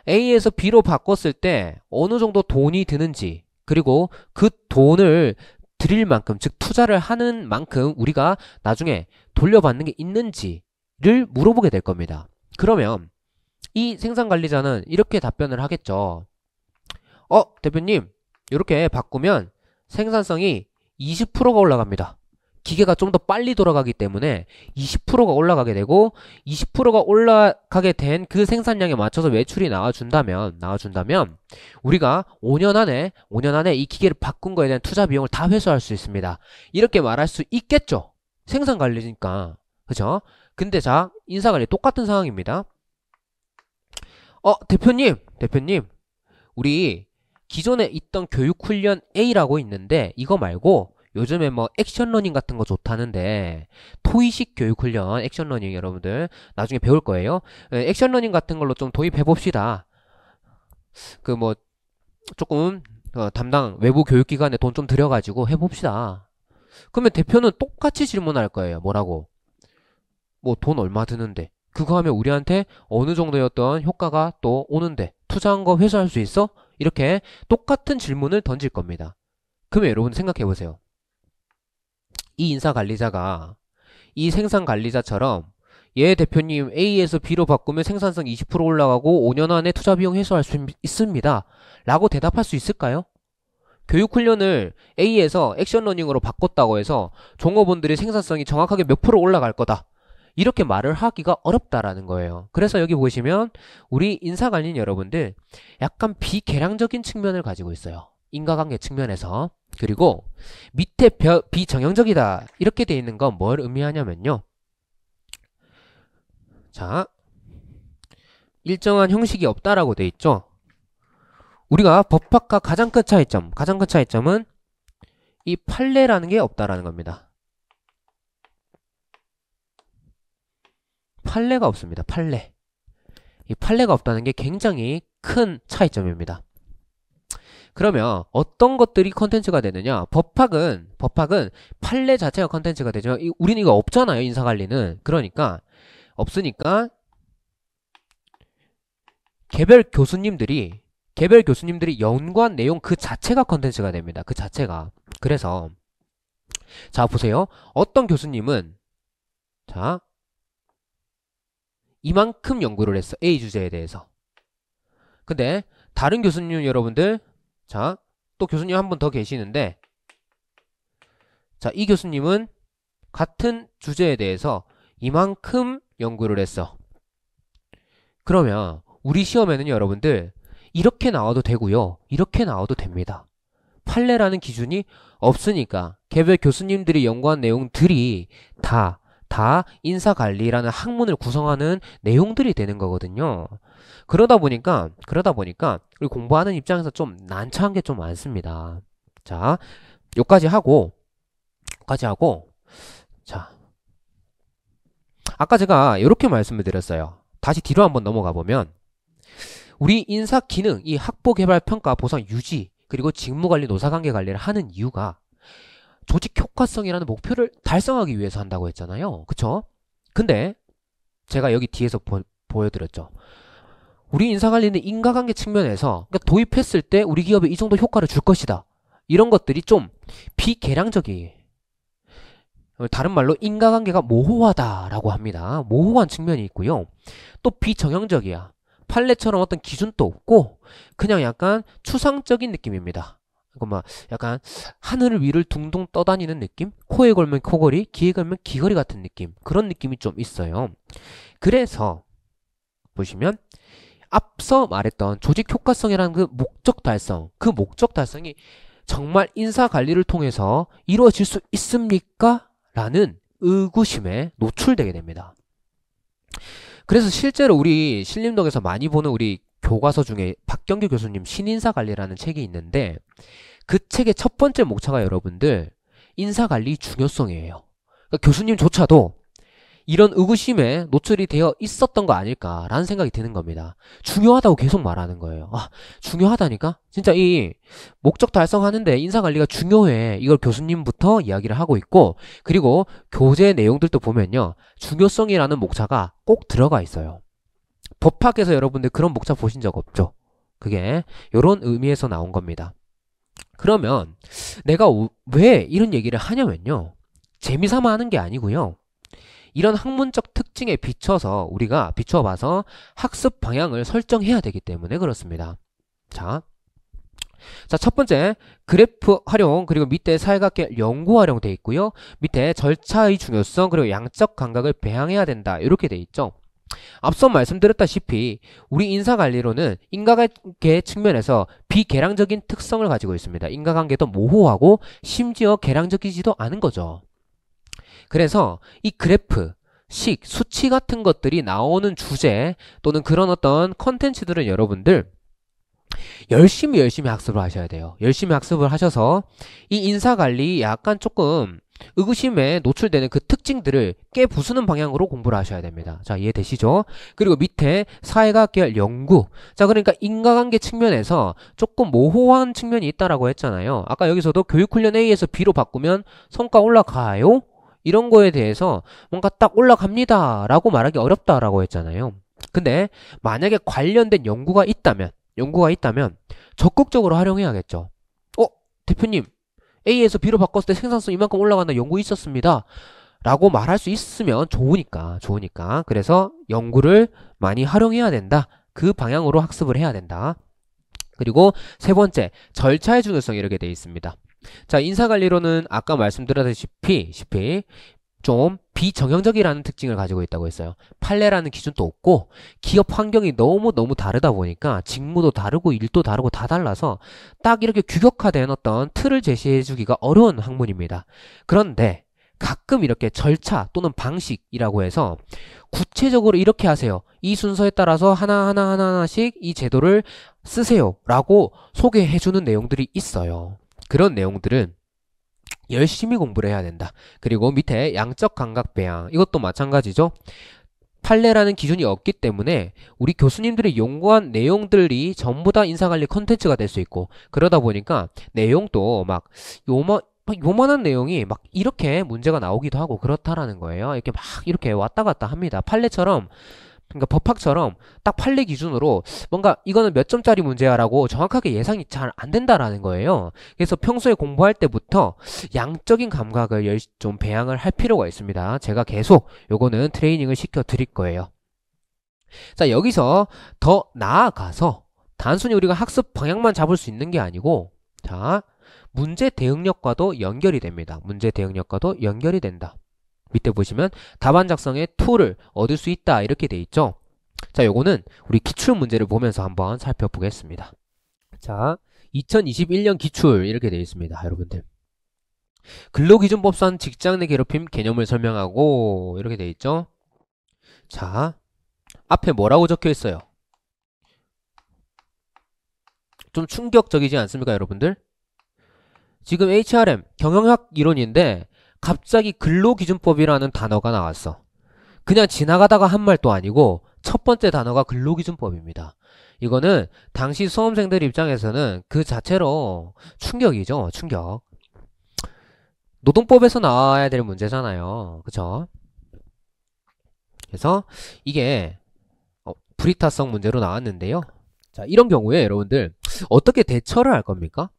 A에서 B로 바꿨을 때 어느 정도 돈이 드는지, 그리고 그 돈을 드릴 만큼, 즉 투자를 하는 만큼 우리가 나중에 돌려받는 게 있는지를 물어보게 될 겁니다. 그러면 이 생산관리자는 이렇게 답변을 하겠죠. 대표님, 이렇게 바꾸면 생산성이 20%가 올라갑니다. 기계가 좀 더 빨리 돌아가기 때문에 20%가 올라가게 되고, 20%가 올라가게 된 그 생산량에 맞춰서 매출이 나와준다면 우리가 5년 안에 이 기계를 바꾼 거에 대한 투자 비용을 다 회수할 수 있습니다. 이렇게 말할 수 있겠죠. 생산관리니까. 그죠? 근데 자, 인사관리 똑같은 상황입니다. 대표님, 우리 기존에 있던 교육훈련 A라고 있는데 이거 말고 요즘에 뭐 액션러닝 같은 거 좋다는데, 토의식 교육훈련 액션러닝 여러분들 나중에 배울 거예요. 액션러닝 같은 걸로 좀 도입해 봅시다. 그 뭐 조금 담당 외부 교육기관에 돈 좀 들여가지고 해봅시다. 그러면 대표는 똑같이 질문할 거예요. 뭐라고? 뭐 돈 얼마 드는데, 그거 하면 우리한테 어느 정도였던 효과가 또 오는데, 투자한 거 회수할 수 있어? 이렇게 똑같은 질문을 던질 겁니다. 그러면 여러분 생각해 보세요. 이 인사관리자가 이 생산관리자처럼, 예 대표님, A에서 B로 바꾸면 생산성 20% 올라가고 5년 안에 투자 비용 회수할 수 있습니다 라고 대답할 수 있을까요? 교육훈련을 A에서 액션러닝으로 바꿨다고 해서 종업원들의 생산성이 정확하게 몇 프로 올라갈 거다, 이렇게 말을 하기가 어렵다라는 거예요. 그래서 여기 보시면 우리 인사관리인 여러분들 약간 비계량적인 측면을 가지고 있어요. 인과관계 측면에서. 그리고 밑에 비정형적이다 이렇게 돼 있는 건 뭘 의미하냐면요. 자, 일정한 형식이 없다라고 돼 있죠. 우리가 법학과 가장 큰 차이점은 이 판례라는 게 없다라는 겁니다. 판례가 없습니다. 판례. 이 판례가 없다는 게 굉장히 큰 차이점입니다. 그러면 어떤 것들이 컨텐츠가 되느냐? 법학은 판례 자체가 컨텐츠가 되죠. 우리는 이거 없잖아요, 인사관리는. 그러니까 없으니까 개별 교수님들이 연구한 내용 그 자체가 컨텐츠가 됩니다. 그 자체가. 그래서 자, 보세요. 어떤 교수님은 자, 이만큼 연구를 했어. A 주제에 대해서. 근데 다른 교수님 여러분들, 자, 또 교수님 한 분 더 계시는데, 자, 이 교수님은 같은 주제에 대해서 이만큼 연구를 했어. 그러면 우리 시험에는 여러분들 이렇게 나와도 되고요, 이렇게 나와도 됩니다. 판례라는 기준이 없으니까 개별 교수님들이 연구한 내용들이 다 인사관리라는 학문을 구성하는 내용들이 되는 거거든요. 그러다 보니까 우리 공부하는 입장에서 좀 난처한 게 좀 많습니다. 자, 여기까지 하고 자, 아까 제가 이렇게 말씀을 드렸어요. 다시 뒤로 한번 넘어가 보면 우리 인사 기능, 이 학보 개발 평가 보상 유지, 그리고 직무관리 노사관계 관리를 하는 이유가 조직 효과성이라는 목표를 달성하기 위해서 한다고 했잖아요. 그쵸? 근데 제가 여기 뒤에서 보여드렸죠. 우리 인사관리는 인과관계 측면에서, 그러니까 도입했을 때 우리 기업에 이 정도 효과를 줄 것이다, 이런 것들이 좀 비계량적이에요. 다른 말로 인과관계가 모호하다라고 합니다. 모호한 측면이 있고요. 또 비정형적이야. 판례처럼 어떤 기준도 없고 그냥 약간 추상적인 느낌입니다. 막 약간 하늘 위를 둥둥 떠다니는 느낌? 코에 걸면 코걸이, 귀에 걸면 귀걸이 같은 느낌. 그런 느낌이 좀 있어요. 그래서 보시면 앞서 말했던 조직 효과성이라는 그 목적 달성, 그 목적 달성이 정말 인사 관리를 통해서 이루어질 수 있습니까? 라는 의구심에 노출되게 됩니다. 그래서 실제로 우리 신림동에서 많이 보는 우리 교과서 중에 박경규 교수님 신인사관리라는 책이 있는데 그 책의 첫 번째 목차가 여러분들 인사관리 중요성이에요. 그러니까 교수님조차도 이런 의구심에 노출이 되어 있었던 거 아닐까라는 생각이 드는 겁니다. 중요하다고 계속 말하는 거예요. 아, 중요하다니까? 진짜 이 목적 달성하는데 인사관리가 중요해. 이걸 교수님부터 이야기를 하고 있고 그리고 교재 내용들도 보면요. 중요성이라는 목차가 꼭 들어가 있어요. 법학에서 여러분들 그런 목차 보신 적 없죠? 그게 이런 의미에서 나온 겁니다. 그러면 내가 왜 이런 얘기를 하냐면요. 재미삼아 하는 게 아니고요. 이런 학문적 특징에 비춰서 우리가 비춰봐서 학습 방향을 설정해야 되기 때문에 그렇습니다. 자, 첫 번째 그래프 활용 그리고 밑에 사회학계 연구 활용 돼 있고요. 밑에 절차의 중요성 그리고 양적 감각을 배양해야 된다 이렇게 돼 있죠. 앞서 말씀드렸다시피 우리 인사관리로는 인과관계 측면에서 비계량적인 특성을 가지고 있습니다. 인과관계도 모호하고 심지어 계량적이지도 않은 거죠. 그래서 이 그래프, 식, 수치 같은 것들이 나오는 주제 또는 그런 어떤 컨텐츠들은 여러분들 열심히 학습을 하셔야 돼요. 열심히 학습을 하셔서 이 인사관리 약간 조금 의구심에 노출되는 그 특징들을 깨부수는 방향으로 공부를 하셔야 됩니다. 자, 이해되시죠? 그리고 밑에 사회과학 계열 연구. 자, 그러니까 인과관계 측면에서 조금 모호한 측면이 있다라고 했잖아요. 아까 여기서도 교육훈련 A에서 B로 바꾸면 성과 올라가요? 이런 거에 대해서 뭔가 딱 올라갑니다 라고 말하기 어렵다라고 했잖아요. 근데 만약에 관련된 연구가 있다면 적극적으로 활용해야겠죠. 대표님 A에서 B로 바꿨을 때 생산성 이만큼 올라간다 연구 있었습니다 라고 말할 수 있으면 좋으니까 그래서 연구를 많이 활용해야 된다. 그 방향으로 학습을 해야 된다. 그리고 세 번째 절차의 중요성 이렇게 되어 있습니다. 자, 인사관리로는 아까 말씀드렸다시피 좀 비정형적이라는 특징을 가지고 있다고 했어요. 판례라는 기준도 없고 기업 환경이 너무 다르다 보니까 직무도 다르고 일도 다르고 다 달라서 딱 이렇게 규격화된 어떤 틀을 제시해 주기가 어려운 학문입니다. 그런데 가끔 이렇게 절차 또는 방식이라고 해서 구체적으로 이렇게 하세요. 이 순서에 따라서 하나씩 이 제도를 쓰세요 라고 소개해 주는 내용들이 있어요. 그런 내용들은 열심히 공부를 해야 된다. 그리고 밑에 양적 감각 배양 이것도 마찬가지죠. 판례라는 기준이 없기 때문에 우리 교수님들이 연구한 내용들이 전부 다 인사관리 컨텐츠가 될 수 있고 그러다 보니까 내용도 막 요만한 내용이 막 이렇게 문제가 나오기도 하고 그렇다라는 거예요. 이렇게 막 이렇게 왔다 갔다 합니다. 판례처럼 그러니까 법학처럼 딱 판례 기준으로 뭔가 이거는 몇 점짜리 문제야 라고 정확하게 예상이 잘 안 된다라는 거예요. 그래서 평소에 공부할 때부터 양적인 감각을 좀 배양을 할 필요가 있습니다. 제가 계속 요거는 트레이닝을 시켜 드릴 거예요. 자, 여기서 더 나아가서 단순히 우리가 학습 방향만 잡을 수 있는 게 아니고 자, 문제 대응력과도 연결이 됩니다. 문제 대응력과도 연결이 된다. 밑에 보시면 답안 작성의 툴을 얻을 수 있다 이렇게 돼 있죠. 자, 요거는 우리 기출 문제를 보면서 한번 살펴보겠습니다. 자, 2021년 기출 이렇게 돼 있습니다. 여러분들 근로기준법상 직장 내 괴롭힘 개념을 설명하고 이렇게 돼 있죠. 자, 앞에 뭐라고 적혀 있어요? 좀 충격적이지 않습니까, 여러분들? 지금 HRM 경영학 이론인데 갑자기 근로기준법이라는 단어가 나왔어. 그냥 지나가다가 한 말도 아니고 첫 번째 단어가 근로기준법입니다. 이거는 당시 수험생들 입장에서는 그 자체로 충격이죠. 충격. 노동법에서 나와야 될 문제잖아요. 그쵸? 그래서 이게 불이타성 문제로 나왔는데요. 자, 이런 경우에 여러분들 어떻게 대처를 할 겁니까?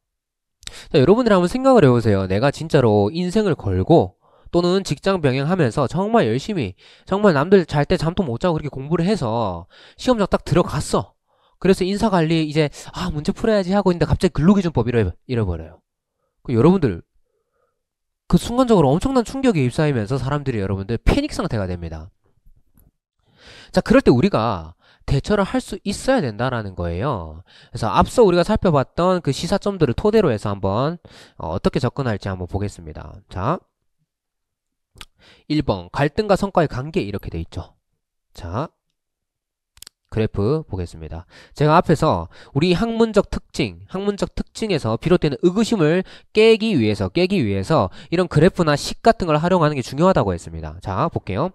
자, 여러분들 한번 생각을 해보세요. 내가 진짜로 인생을 걸고 또는 직장 병행하면서 정말 열심히 정말 남들 잘 때 잠도 못 자고 그렇게 공부를 해서 시험장 딱 들어갔어. 그래서 인사관리 이제 문제 풀어야지 하고 있는데 갑자기 근로기준법 잃어버려요. 여러분들 그 순간적으로 엄청난 충격에 휩싸이면서 사람들이 여러분들 패닉 상태가 됩니다. 자, 그럴 때 우리가 대처를 할 수 있어야 된다라는 거예요. 그래서 앞서 우리가 살펴봤던 그 시사점들을 토대로 해서 한번 어떻게 접근할지 한번 보겠습니다. 자, 1번 갈등과 성과의 관계 이렇게 돼 있죠. 자, 그래프 보겠습니다. 제가 앞에서 우리 학문적 특징에서 비롯되는 의구심을 깨기 위해서 이런 그래프나 식 같은 걸 활용하는 게 중요하다고 했습니다. 자, 볼게요.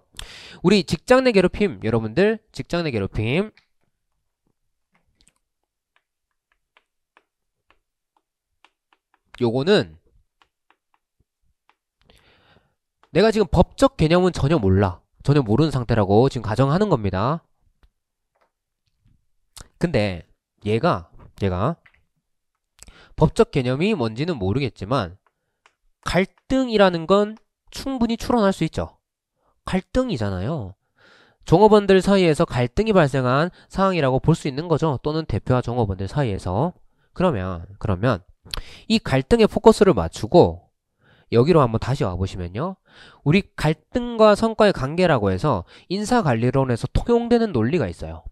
우리 직장 내 괴롭힘, 여러분들 직장 내 괴롭힘 요거는 내가 지금 법적 개념은 전혀 모르는 상태라고 지금 가정하는 겁니다. 근데 얘가 법적 개념이 뭔지는 모르겠지만 갈등이라는 건 충분히 추론할 수 있죠. 갈등이잖아요. 종업원들 사이에서 갈등이 발생한 상황이라고 볼 수 있는 거죠. 또는 대표와 종업원들 사이에서. 그러면 이 갈등에 포커스를 맞추고 여기로 한번 다시 와보시면요. 우리 갈등과 성과의 관계라고 해서 인사관리론에서 통용되는 논리가 있어요.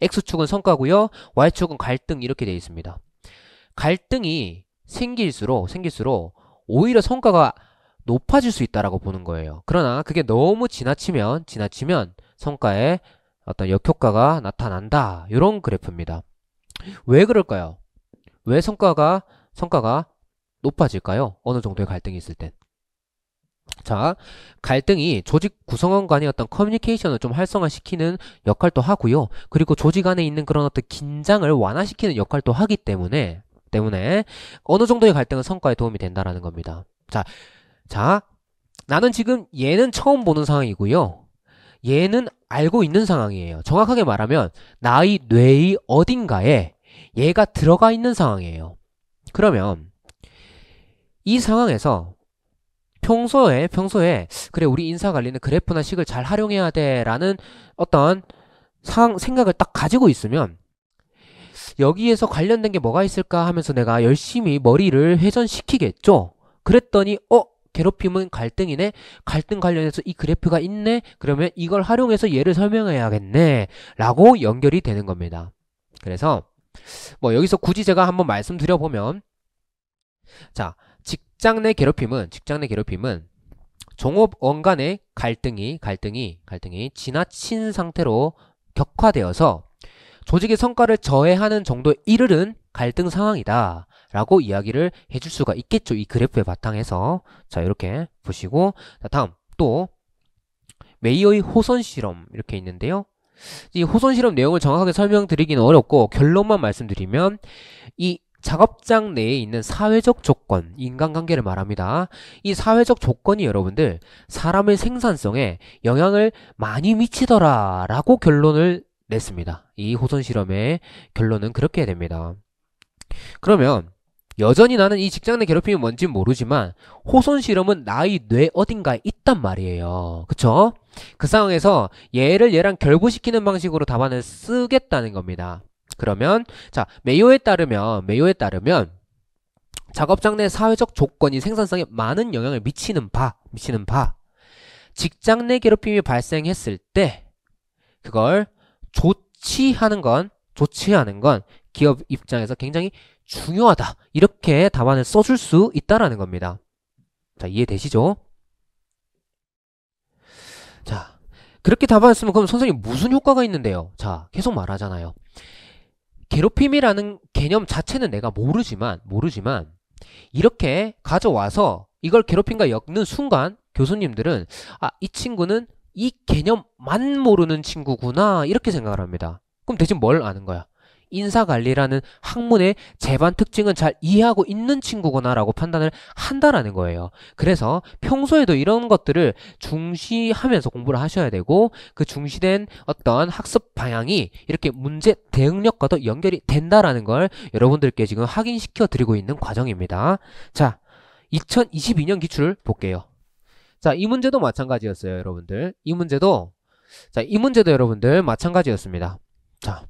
X축은 성과고요. Y축은 갈등 이렇게 되어 있습니다. 갈등이 생길수록 오히려 성과가 높아질 수 있다라고 보는 거예요. 그러나 그게 너무 지나치면 성과에 어떤 역효과가 나타난다. 이런 그래프입니다. 왜 그럴까요? 왜 성과가 높아질까요? 어느 정도의 갈등이 있을 땐. 자, 갈등이 조직 구성원 간의 어떤 커뮤니케이션을 좀 활성화시키는 역할도 하고요. 그리고 조직 안에 있는 그런 어떤 긴장을 완화시키는 역할도 하기 때문에 어느 정도의 갈등은 성과에 도움이 된다라는 겁니다. 자, 나는 지금 얘는 처음 보는 상황이고요. 얘는 알고 있는 상황이에요. 정확하게 말하면 나의 뇌의 어딘가에 얘가 들어가 있는 상황이에요. 그러면 이 상황에서 평소에 그래 우리 인사관리는 그래프나 식을 잘 활용해야 돼 라는 어떤 생각을 딱 가지고 있으면 여기에서 관련된 게 뭐가 있을까 하면서 내가 열심히 머리를 회전시키겠죠. 그랬더니 괴롭힘은 갈등이네. 갈등 관련해서 이 그래프가 있네. 그러면 이걸 활용해서 얘를 설명해야겠네 라고 연결이 되는 겁니다. 그래서 뭐 여기서 굳이 제가 한번 말씀드려보면 자, 직장 내 괴롭힘은 종업원 간의 갈등이 지나친 상태로 격화되어서 조직의 성과를 저해하는 정도에 이르는 갈등 상황이다 라고 이야기를 해줄 수가 있겠죠. 이 그래프의 바탕에서. 자, 이렇게 보시고, 자, 다음 또 메이어의 호선 실험 이렇게 있는데요. 이 호선 실험 내용을 정확하게 설명드리기는 어렵고 결론만 말씀드리면 이 작업장 내에 있는 사회적 조건, 인간관계를 말합니다. 이 사회적 조건이 여러분들 사람의 생산성에 영향을 많이 미치더라 라고 결론을 냈습니다. 이 호선 실험의 결론은 그렇게 됩니다. 그러면 여전히 나는 이 직장 내 괴롭힘이 뭔지 모르지만 호선 실험은 나의 뇌 어딘가에 있단 말이에요. 그쵸? 그 상황에서 얘랑 결부시키는 방식으로 답안을 쓰겠다는 겁니다. 그러면 자, 메이어에 따르면 작업장 내 사회적 조건이 생산성에 많은 영향을 미치는 바 직장 내 괴롭힘이 발생했을 때 그걸 조치하는 건 기업 입장에서 굉장히 중요하다. 이렇게 답안을 써줄 수 있다라는 겁니다. 자, 이해되시죠? 자, 그렇게 답안을 쓰면 그럼 선생님 무슨 효과가 있는데요? 자, 계속 말하잖아요. 괴롭힘이라는 개념 자체는 내가 모르지만 이렇게 가져와서 이걸 괴롭힘과 엮는 순간 교수님들은 이 친구는 이 개념만 모르는 친구구나 이렇게 생각을 합니다. 그럼 대신 뭘 아는 거야? 인사관리라는 학문의 재반 특징은 잘 이해하고 있는 친구구나 라고 판단을 한다라는 거예요. 그래서 평소에도 이런 것들을 중시하면서 공부를 하셔야 되고 그 중시된 어떤 학습 방향이 이렇게 문제 대응력과도 연결이 된다라는 걸 여러분들께 지금 확인시켜 드리고 있는 과정입니다. 자, 2022년 기출 볼게요. 자, 이 문제도 마찬가지였어요, 여러분들. 이 문제도 여러분들 마찬가지였습니다. 자,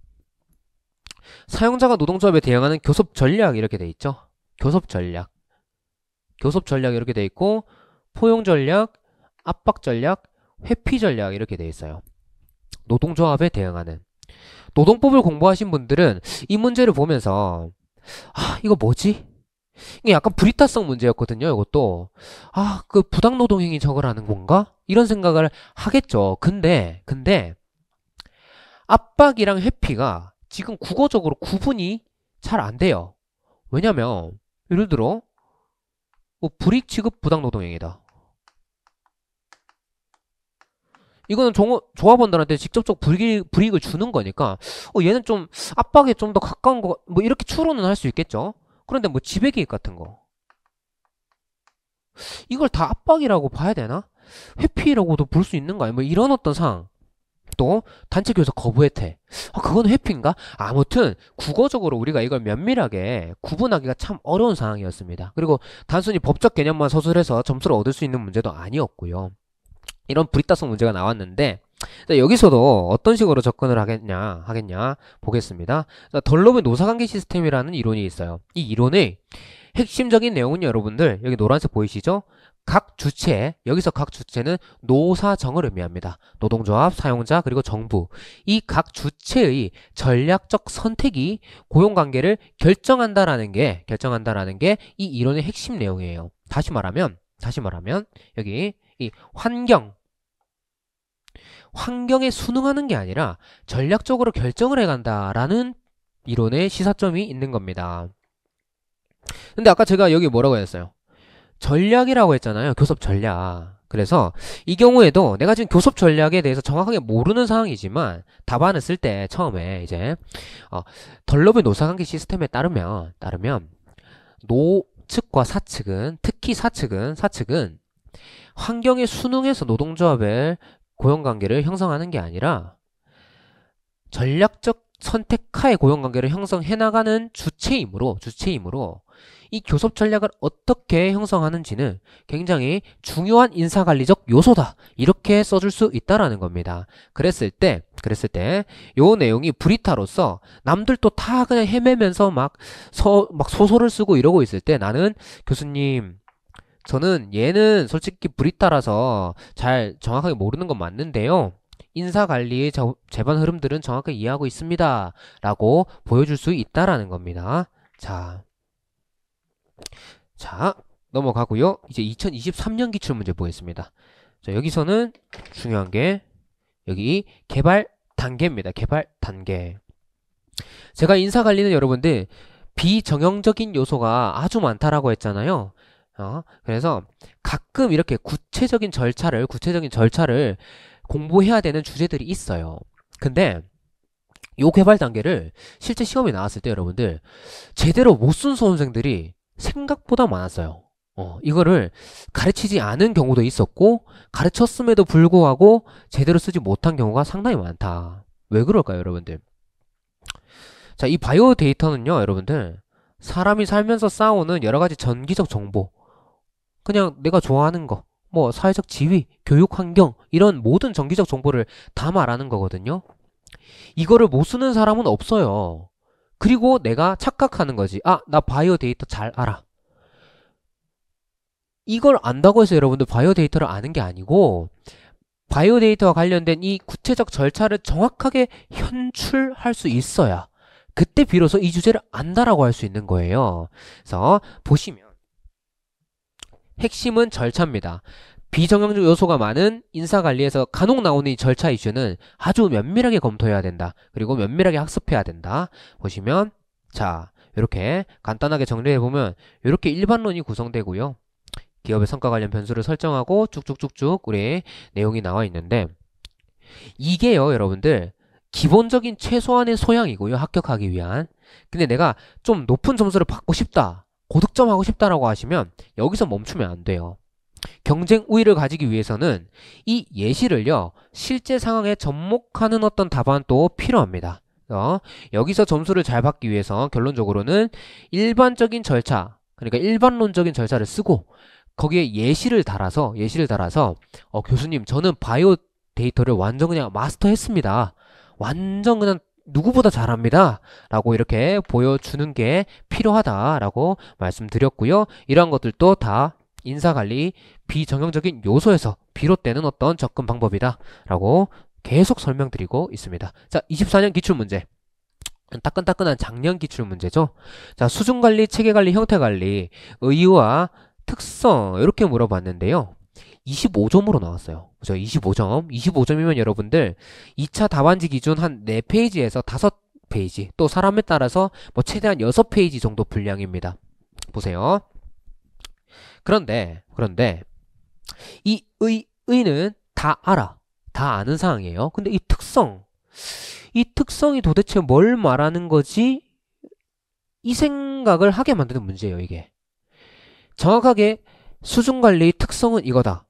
사용자가 노동조합에 대응하는 교섭 전략 이렇게 돼 있죠. 교섭 전략 이렇게 돼 있고, 포용 전략, 압박 전략, 회피 전략 이렇게 돼 있어요. 노동조합에 대응하는. 노동법을 공부하신 분들은 이 문제를 보면서 이거 뭐지? 이게 약간 불이타성 문제였거든요. 이것도 그 부당노동행위 적으라는 건가? 이런 생각을 하겠죠. 근데 압박이랑 회피가 지금 국어적으로 구분이 잘 안 돼요. 왜냐면 예를 들어 불이익 취급 부당노동행위다. 이거는 조합원들한테 직접적 불이익을 주는 거니까 얘는 좀 압박에 좀 더 가까운 거 뭐 이렇게 추론은 할 수 있겠죠. 그런데 뭐 지배개입 같은 거 이걸 다 압박이라고 봐야 되나? 회피라고도 볼 수 있는 거 아니야? 뭐 이런 어떤 상황. 또 단체 교섭 거부 혜택. 그건 회피인가? 아무튼 국어적으로 우리가 이걸 면밀하게 구분하기가 참 어려운 상황이었습니다. 그리고 단순히 법적 개념만 서술해서 점수를 얻을 수 있는 문제도 아니었고요. 이런 불이타성 문제가 나왔는데, 여기서도 어떤 식으로 접근을 하겠냐 보겠습니다. 덜럽의 노사관계 시스템이라는 이론이 있어요. 이 이론의 핵심적인 내용은 여러분들 여기 노란색 보이시죠? 각 주체, 여기서 각 주체는 노사정을 의미합니다. 노동조합, 사용자, 그리고 정부. 이 각 주체의 전략적 선택이 고용관계를 결정한다라는 게 이 이론의 핵심 내용이에요. 다시 말하면 여기 이 환경에 순응하는 게 아니라 전략적으로 결정을 해간다라는 이론의 시사점이 있는 겁니다. 근데 아까 제가 여기 뭐라고 했어요? 전략이라고 했잖아요. 교섭 전략. 그래서 이 경우에도 내가 지금 교섭 전략에 대해서 정확하게 모르는 상황이지만 답안을 쓸 때 처음에 이제 덜럽의 노사관계 시스템에 따르면 노측과 사측은, 특히 사측은 환경에 순응해서 노동조합의 고용관계를 형성하는 게 아니라 전략적 선택하에 고용관계를 형성해 나가는 주체이므로 이 교섭 전략을 어떻게 형성하는지는 굉장히 중요한 인사관리적 요소다. 이렇게 써줄 수 있다라는 겁니다. 그랬을 때 요 내용이 불이타로서 남들도 다 그냥 헤매면서 막 소설을 쓰고 이러고 있을 때 나는 교수님, 저는 얘는 솔직히 불이타라서 잘 정확하게 모르는 건 맞는데요. 인사관리의 제반 흐름들은 정확하게 이해하고 있습니다. 라고 보여줄 수 있다라는 겁니다. 자, 넘어가고요. 이제 2023년 기출문제 보겠습니다. 자, 여기서는 중요한 게 여기 개발 단계입니다. 개발 단계. 제가 인사관리는 여러분들 비정형적인 요소가 아주 많다라고 했잖아요. 그래서 가끔 이렇게 구체적인 절차를 공부해야 되는 주제들이 있어요. 근데 요 개발 단계를 실제 시험에 나왔을 때 여러분들 제대로 못 쓴 수험생들이 생각보다 많았어요. 이거를 가르치지 않은 경우도 있었고 가르쳤음에도 불구하고 제대로 쓰지 못한 경우가 상당히 많다. 왜 그럴까요, 여러분들? 자, 이 바이오 데이터는요, 여러분들 사람이 살면서 쌓아오는 여러 가지 전기적 정보, 그냥 내가 좋아하는 거, 뭐 사회적 지위, 교육 환경 이런 모든 전기적 정보를 다 말하는 거거든요. 이거를 못 쓰는 사람은 없어요. 그리고 내가 착각하는 거지. 나 바이오 데이터 잘 알아. 이걸 안다고 해서 여러분들 바이오 데이터를 아는 게 아니고 바이오 데이터와 관련된 이 구체적 절차를 정확하게 현출할 수 있어야 그때 비로소 이 주제를 안다라고 할 수 있는 거예요. 그래서 보시면 핵심은 절차입니다. 비정형적 요소가 많은 인사관리에서 간혹 나오는 이 절차 이슈는 아주 면밀하게 검토해야 된다. 그리고 면밀하게 학습해야 된다. 보시면 자, 이렇게 간단하게 정리해보면 이렇게 일반론이 구성되고요. 기업의 성과 관련 변수를 설정하고 쭉쭉쭉쭉 우리 내용이 나와 있는데 이게요, 여러분들 기본적인 최소한의 소양이고요. 합격하기 위한. 근데 내가 좀 높은 점수를 받고 싶다, 고득점 하고 싶다라고 하시면 여기서 멈추면 안 돼요. 경쟁 우위를 가지기 위해서는 이 예시를요, 실제 상황에 접목하는 어떤 답안도 필요합니다. 여기서 점수를 잘 받기 위해서 결론적으로는 일반적인 절차, 그러니까 일반론적인 절차를 쓰고 거기에 예시를 달아서 교수님 저는 바이오 데이터를 완전 그냥 마스터했습니다. 완전 그냥 누구보다 잘합니다. 라고 이렇게 보여주는 게 필요하다라고 말씀드렸고요. 이러한 것들도 다 인사관리 비정형적인 요소에서 비롯되는 어떤 접근 방법이다 라고 계속 설명드리고 있습니다. 자, 24년 기출문제. 따끈따끈한 작년 기출문제죠. 자, 수준관리, 체계관리, 형태관리, 의의와 특성 이렇게 물어봤는데요. 25점으로 나왔어요. 그죠? 25점. 25점이면 여러분들 2차 답안지 기준 한 4페이지에서 5페이지, 또 사람에 따라서 뭐 최대한 6페이지 정도 분량입니다. 보세요. 그런데 이 의는 다 알아. 다 아는 사항이에요. 근데 이 특성이 도대체 뭘 말하는 거지? 이 생각을 하게 만드는 문제예요, 이게. 정확하게 수준관리 특성은 이거다.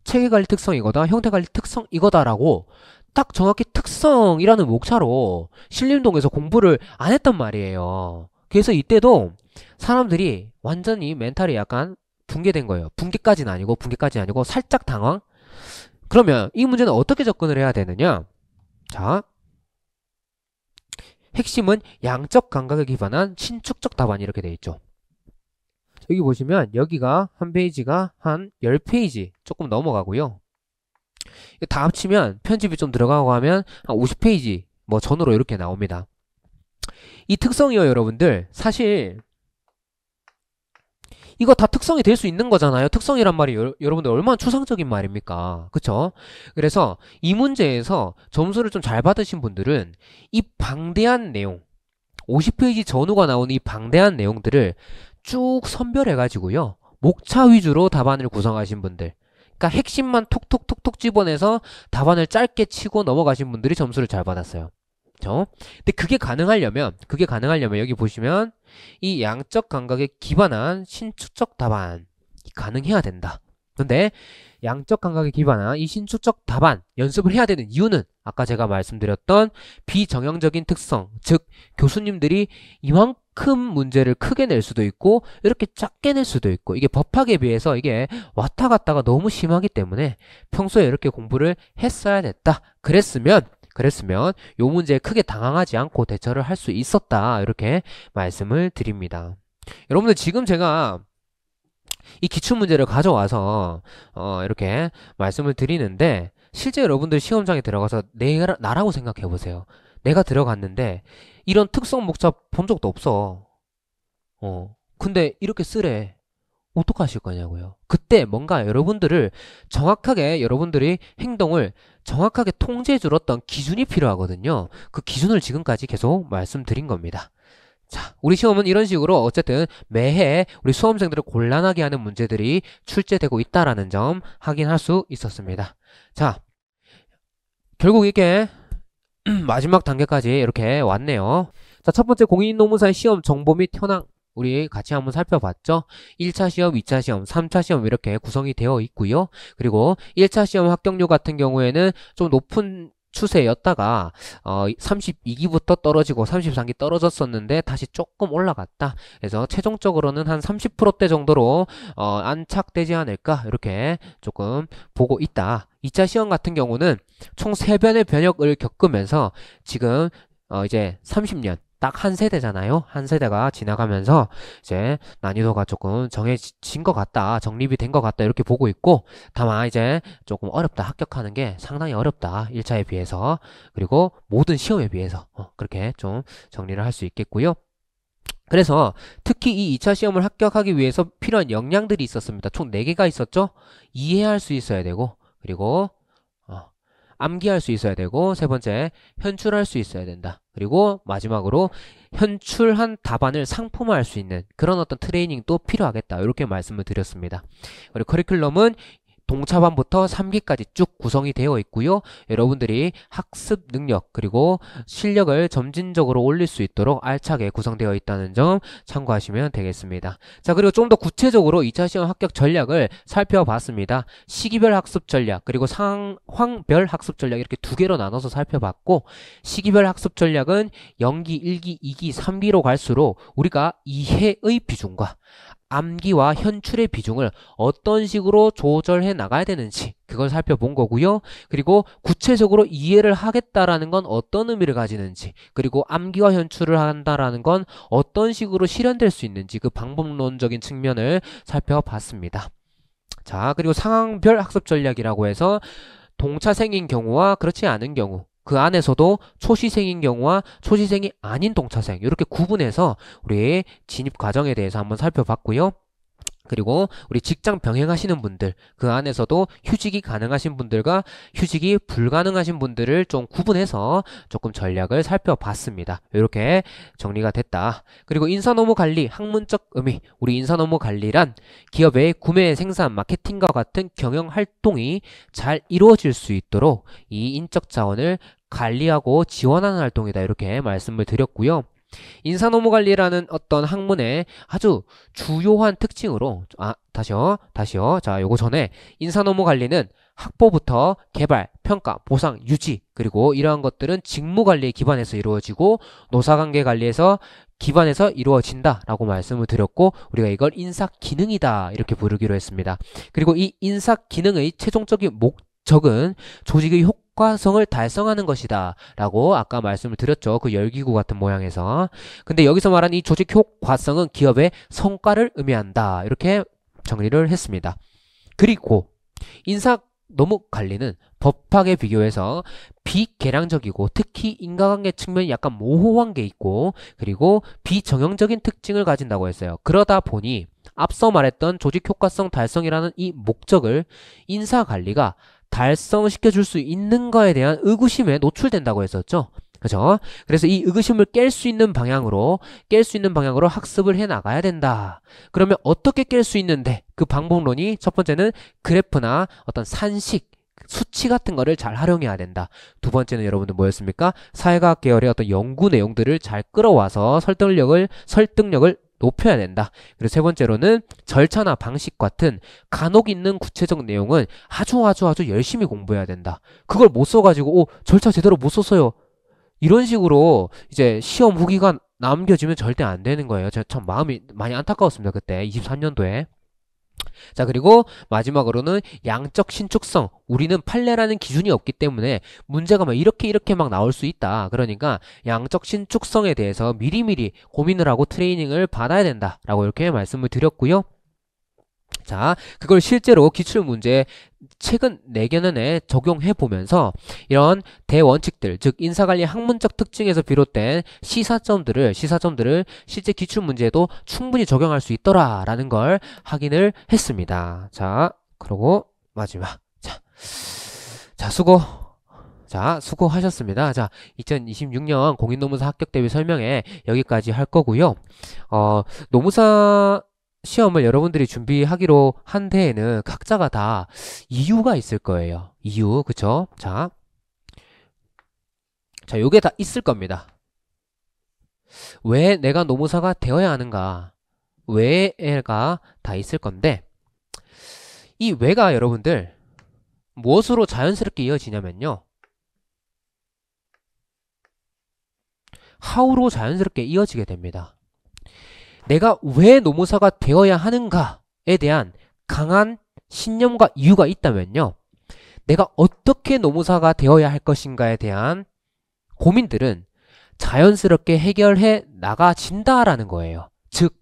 체계관리 특성 이거다. 형태관리 특성 이거다라고 딱 정확히 특성이라는 목차로 신림동에서 공부를 안 했단 말이에요. 그래서 이때도 사람들이 완전히 멘탈이 약간 붕괴된 거예요. 붕괴까지는 아니고 살짝 당황? 그러면 이 문제는 어떻게 접근을 해야 되느냐? 자, 핵심은 양적 감각에 기반한 신축적 답안 이렇게 돼 있죠. 여기 보시면 여기가 한 페이지가 한 10페이지 조금 넘어가고요. 다 합치면 편집이 좀 들어가고 하면 한 50페이지 뭐 전후로 이렇게 나옵니다. 이 특성이요, 여러분들. 사실 이거 다 특성이 될 수 있는 거잖아요. 특성이란 말이 여러분들 얼마나 추상적인 말입니까? 그쵸? 그래서 이 문제에서 점수를 좀 잘 받으신 분들은 이 방대한 내용, 50페이지 전후가 나오는 이 방대한 내용들을 쭉 선별해가지고요. 목차 위주로 답안을 구성하신 분들, 그러니까 핵심만 톡톡톡톡 집어내서 답안을 짧게 치고 넘어가신 분들이 점수를 잘 받았어요. 그렇죠? 근데 그게 가능하려면 여기 보시면 이 양적 감각에 기반한 신축적 답안 가능해야 된다. 근데 양적 감각에 기반한 이 신축적 답안 연습을 해야 되는 이유는 아까 제가 말씀드렸던 비정형적인 특성, 즉 교수님들이 이만큼 문제를 크게 낼 수도 있고 이렇게 작게 낼 수도 있고 이게 법학에 비해서 이게 왔다 갔다가 너무 심하기 때문에 평소에 이렇게 공부를 했어야 됐다. 그랬으면 요 문제에 크게 당황하지 않고 대처를 할 수 있었다. 이렇게 말씀을 드립니다. 여러분들 지금 제가 이 기출문제를 가져와서 이렇게 말씀을 드리는데 실제 여러분들 시험장에 들어가서 나라고 생각해 보세요. 내가 들어갔는데 이런 특성 목차 본 적도 없어. 근데 이렇게 쓰래. 어떡하실 거냐고요. 그때 뭔가 여러분들이 행동을 정확하게 통제해 줄 어떤 기준이 필요하거든요. 그 기준을 지금까지 계속 말씀드린 겁니다. 자, 우리 시험은 이런 식으로 어쨌든 매해 우리 수험생들을 곤란하게 하는 문제들이 출제되고 있다라는 점 확인할 수 있었습니다. 자, 결국 이게 마지막 단계까지 이렇게 왔네요. 자, 첫 번째 공인인노무사의 시험 정보 및 현황 우리 같이 한번 살펴봤죠. 1차 시험, 2차 시험, 3차 시험 이렇게 구성이 되어 있고요. 그리고 1차 시험 합격률 같은 경우에는 좀 높은 추세였다가 32기부터 떨어지고 33기 떨어졌었는데 다시 조금 올라갔다. 그래서 최종적으로는 한 30%대 정도로 안착되지 않을까 이렇게 조금 보고 있다. 2차 시험 같은 경우는 총 3변의 변혁을 겪으면서 지금 이제 30년 딱 한 세대잖아요. 한 세대가 지나가면서 이제 난이도가 조금 정해진 것 같다. 정립이 된 것 같다. 이렇게 보고 있고 다만 이제 조금 어렵다. 합격하는 게 상당히 어렵다. 1차에 비해서 그리고 모든 시험에 비해서 그렇게 좀 정리를 할 수 있겠고요. 그래서 특히 이 2차 시험을 합격하기 위해서 필요한 역량들이 있었습니다. 총 4개가 있었죠. 이해할 수 있어야 되고 그리고 암기할 수 있어야 되고 세 번째 현출할 수 있어야 된다. 그리고 마지막으로 현출한 답안을 상품화할 수 있는 그런 어떤 트레이닝도 필요하겠다. 이렇게 말씀을 드렸습니다. 그리고 커리큘럼은 동차반부터 3기까지 쭉 구성이 되어 있고요. 여러분들이 학습 능력 그리고 실력을 점진적으로 올릴 수 있도록 알차게 구성되어 있다는 점 참고하시면 되겠습니다. 자, 그리고 좀 더 구체적으로 2차 시험 합격 전략을 살펴봤습니다. 시기별 학습 전략 그리고 상황별 학습 전략 이렇게 2개로 나눠서 살펴봤고 시기별 학습 전략은 0기, 1기, 2기, 3기로 갈수록 우리가 이해의 비중과 암기와 현출의 비중을 어떤 식으로 조절해 나가야 되는지 그걸 살펴본 거고요. 그리고 구체적으로 이해를 하겠다라는 건 어떤 의미를 가지는지, 그리고 암기와 현출을 한다라는 건 어떤 식으로 실현될 수 있는지 그 방법론적인 측면을 살펴봤습니다. 자, 그리고 상황별 학습 전략이라고 해서 동차생인 경우와 그렇지 않은 경우, 그 안에서도 초시생인 경우와 초시생이 아닌 동차생, 이렇게 구분해서 우리 진입 과정에 대해서 한번 살펴봤고요. 그리고 우리 직장 병행하시는 분들, 그 안에서도 휴직이 가능하신 분들과 휴직이 불가능하신 분들을 좀 구분해서 조금 전략을 살펴봤습니다. 이렇게 정리가 됐다. 그리고 인사노무 관리, 학문적 의미. 우리 인사노무 관리란 기업의 구매, 생산, 마케팅과 같은 경영 활동이 잘 이루어질 수 있도록 이 인적 자원을 관리하고 지원하는 활동이다. 이렇게 말씀을 드렸고요. 인사노무관리라는 어떤 학문의 아주 주요한 특징으로, 다시요. 자, 요거 전에 인사노무관리는 학보부터 개발, 평가, 보상, 유지, 그리고 이러한 것들은 직무관리에 기반해서 이루어지고 노사관계 관리에서 기반해서 이루어진다라고 말씀을 드렸고, 우리가 이걸 인사기능이다 이렇게 부르기로 했습니다. 그리고 이 인사기능의 최종적인 목적은 조직의 효과성을 달성하는 것이다 라고 아까 말씀을 드렸죠. 그 열기구 같은 모양에서. 근데 여기서 말하는 이 조직 효과성은 기업의 성과를 의미한다, 이렇게 정리를 했습니다. 그리고 인사노무관리는 법학에 비교해서 비계량적이고 특히 인과관계 측면이 약간 모호한 게 있고, 그리고 비정형적인 특징을 가진다고 했어요. 그러다 보니 앞서 말했던 조직 효과성 달성이라는 이 목적을 인사관리가 달성시켜 줄 수 있는 거에 대한 의구심에 노출된다고 했었죠. 그죠? 그래서 이 의구심을 깰 수 있는 방향으로 학습을 해 나가야 된다. 그러면 어떻게 깰 수 있는데, 그 방법론이 첫 번째는 그래프나 어떤 산식, 수치 같은 거를 잘 활용해야 된다. 두 번째는 여러분들 뭐였습니까? 사회과학 계열의 어떤 연구 내용들을 잘 끌어와서 설득력을 높여야 된다. 그리고 세 번째로는 절차나 방식 같은 간혹 있는 구체적 내용은 아주 열심히 공부해야 된다. 그걸 못 써가지고 절차 제대로 못 썼어요, 이런 식으로 이제 시험 후기가 남겨지면 절대 안 되는 거예요. 제가 참 마음이 많이 안타까웠습니다, 그때 23년도에. 자, 그리고 마지막으로는 양적 신축성. 우리는 판례라는 기준이 없기 때문에 문제가 막 이렇게 막 나올 수 있다. 그러니까 양적 신축성에 대해서 미리미리 고민을 하고 트레이닝을 받아야 된다라고 이렇게 말씀을 드렸고요. 자, 그걸 실제로 기출문제 최근 4개년에 적용해 보면서 이런 대원칙들, 즉 인사관리 학문적 특징에서 비롯된 시사점들을 실제 기출문제에도 충분히 적용할 수 있더라라는 걸 확인을 했습니다. 자, 그리고 마지막. 수고하셨습니다. 자, 2026년 공인노무사 합격 대비 설명회 여기까지 할 거고요. 노무사 시험을 여러분들이 준비하기로 한 데에는 각자가 다 이유가 있을 거예요. 이유, 그쵸? 자, 요게 다 있을 겁니다. 왜 내가 노무사가 되어야 하는가? 왜가 다 있을 건데, 이 왜가 여러분들 무엇으로 자연스럽게 이어지냐면요, how로 자연스럽게 이어지게 됩니다. 내가 왜 노무사가 되어야 하는가에 대한 강한 신념과 이유가 있다면요, 내가 어떻게 노무사가 되어야 할 것인가에 대한 고민들은 자연스럽게 해결해 나가진다라는 거예요. 즉,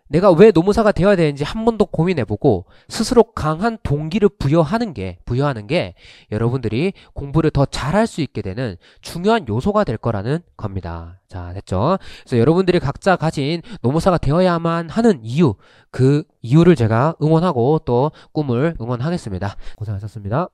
내가 왜 노무사가 되어야 되는지 한 번 더 고민해보고 스스로 강한 동기를 부여하는 게 여러분들이 공부를 더 잘할 수 있게 되는 중요한 요소가 될 거라는 겁니다. 자, 됐죠? 그래서 여러분들이 각자 가진 노무사가 되어야만 하는 이유, 그 이유를 제가 응원하고 또 꿈을 응원하겠습니다. 고생하셨습니다.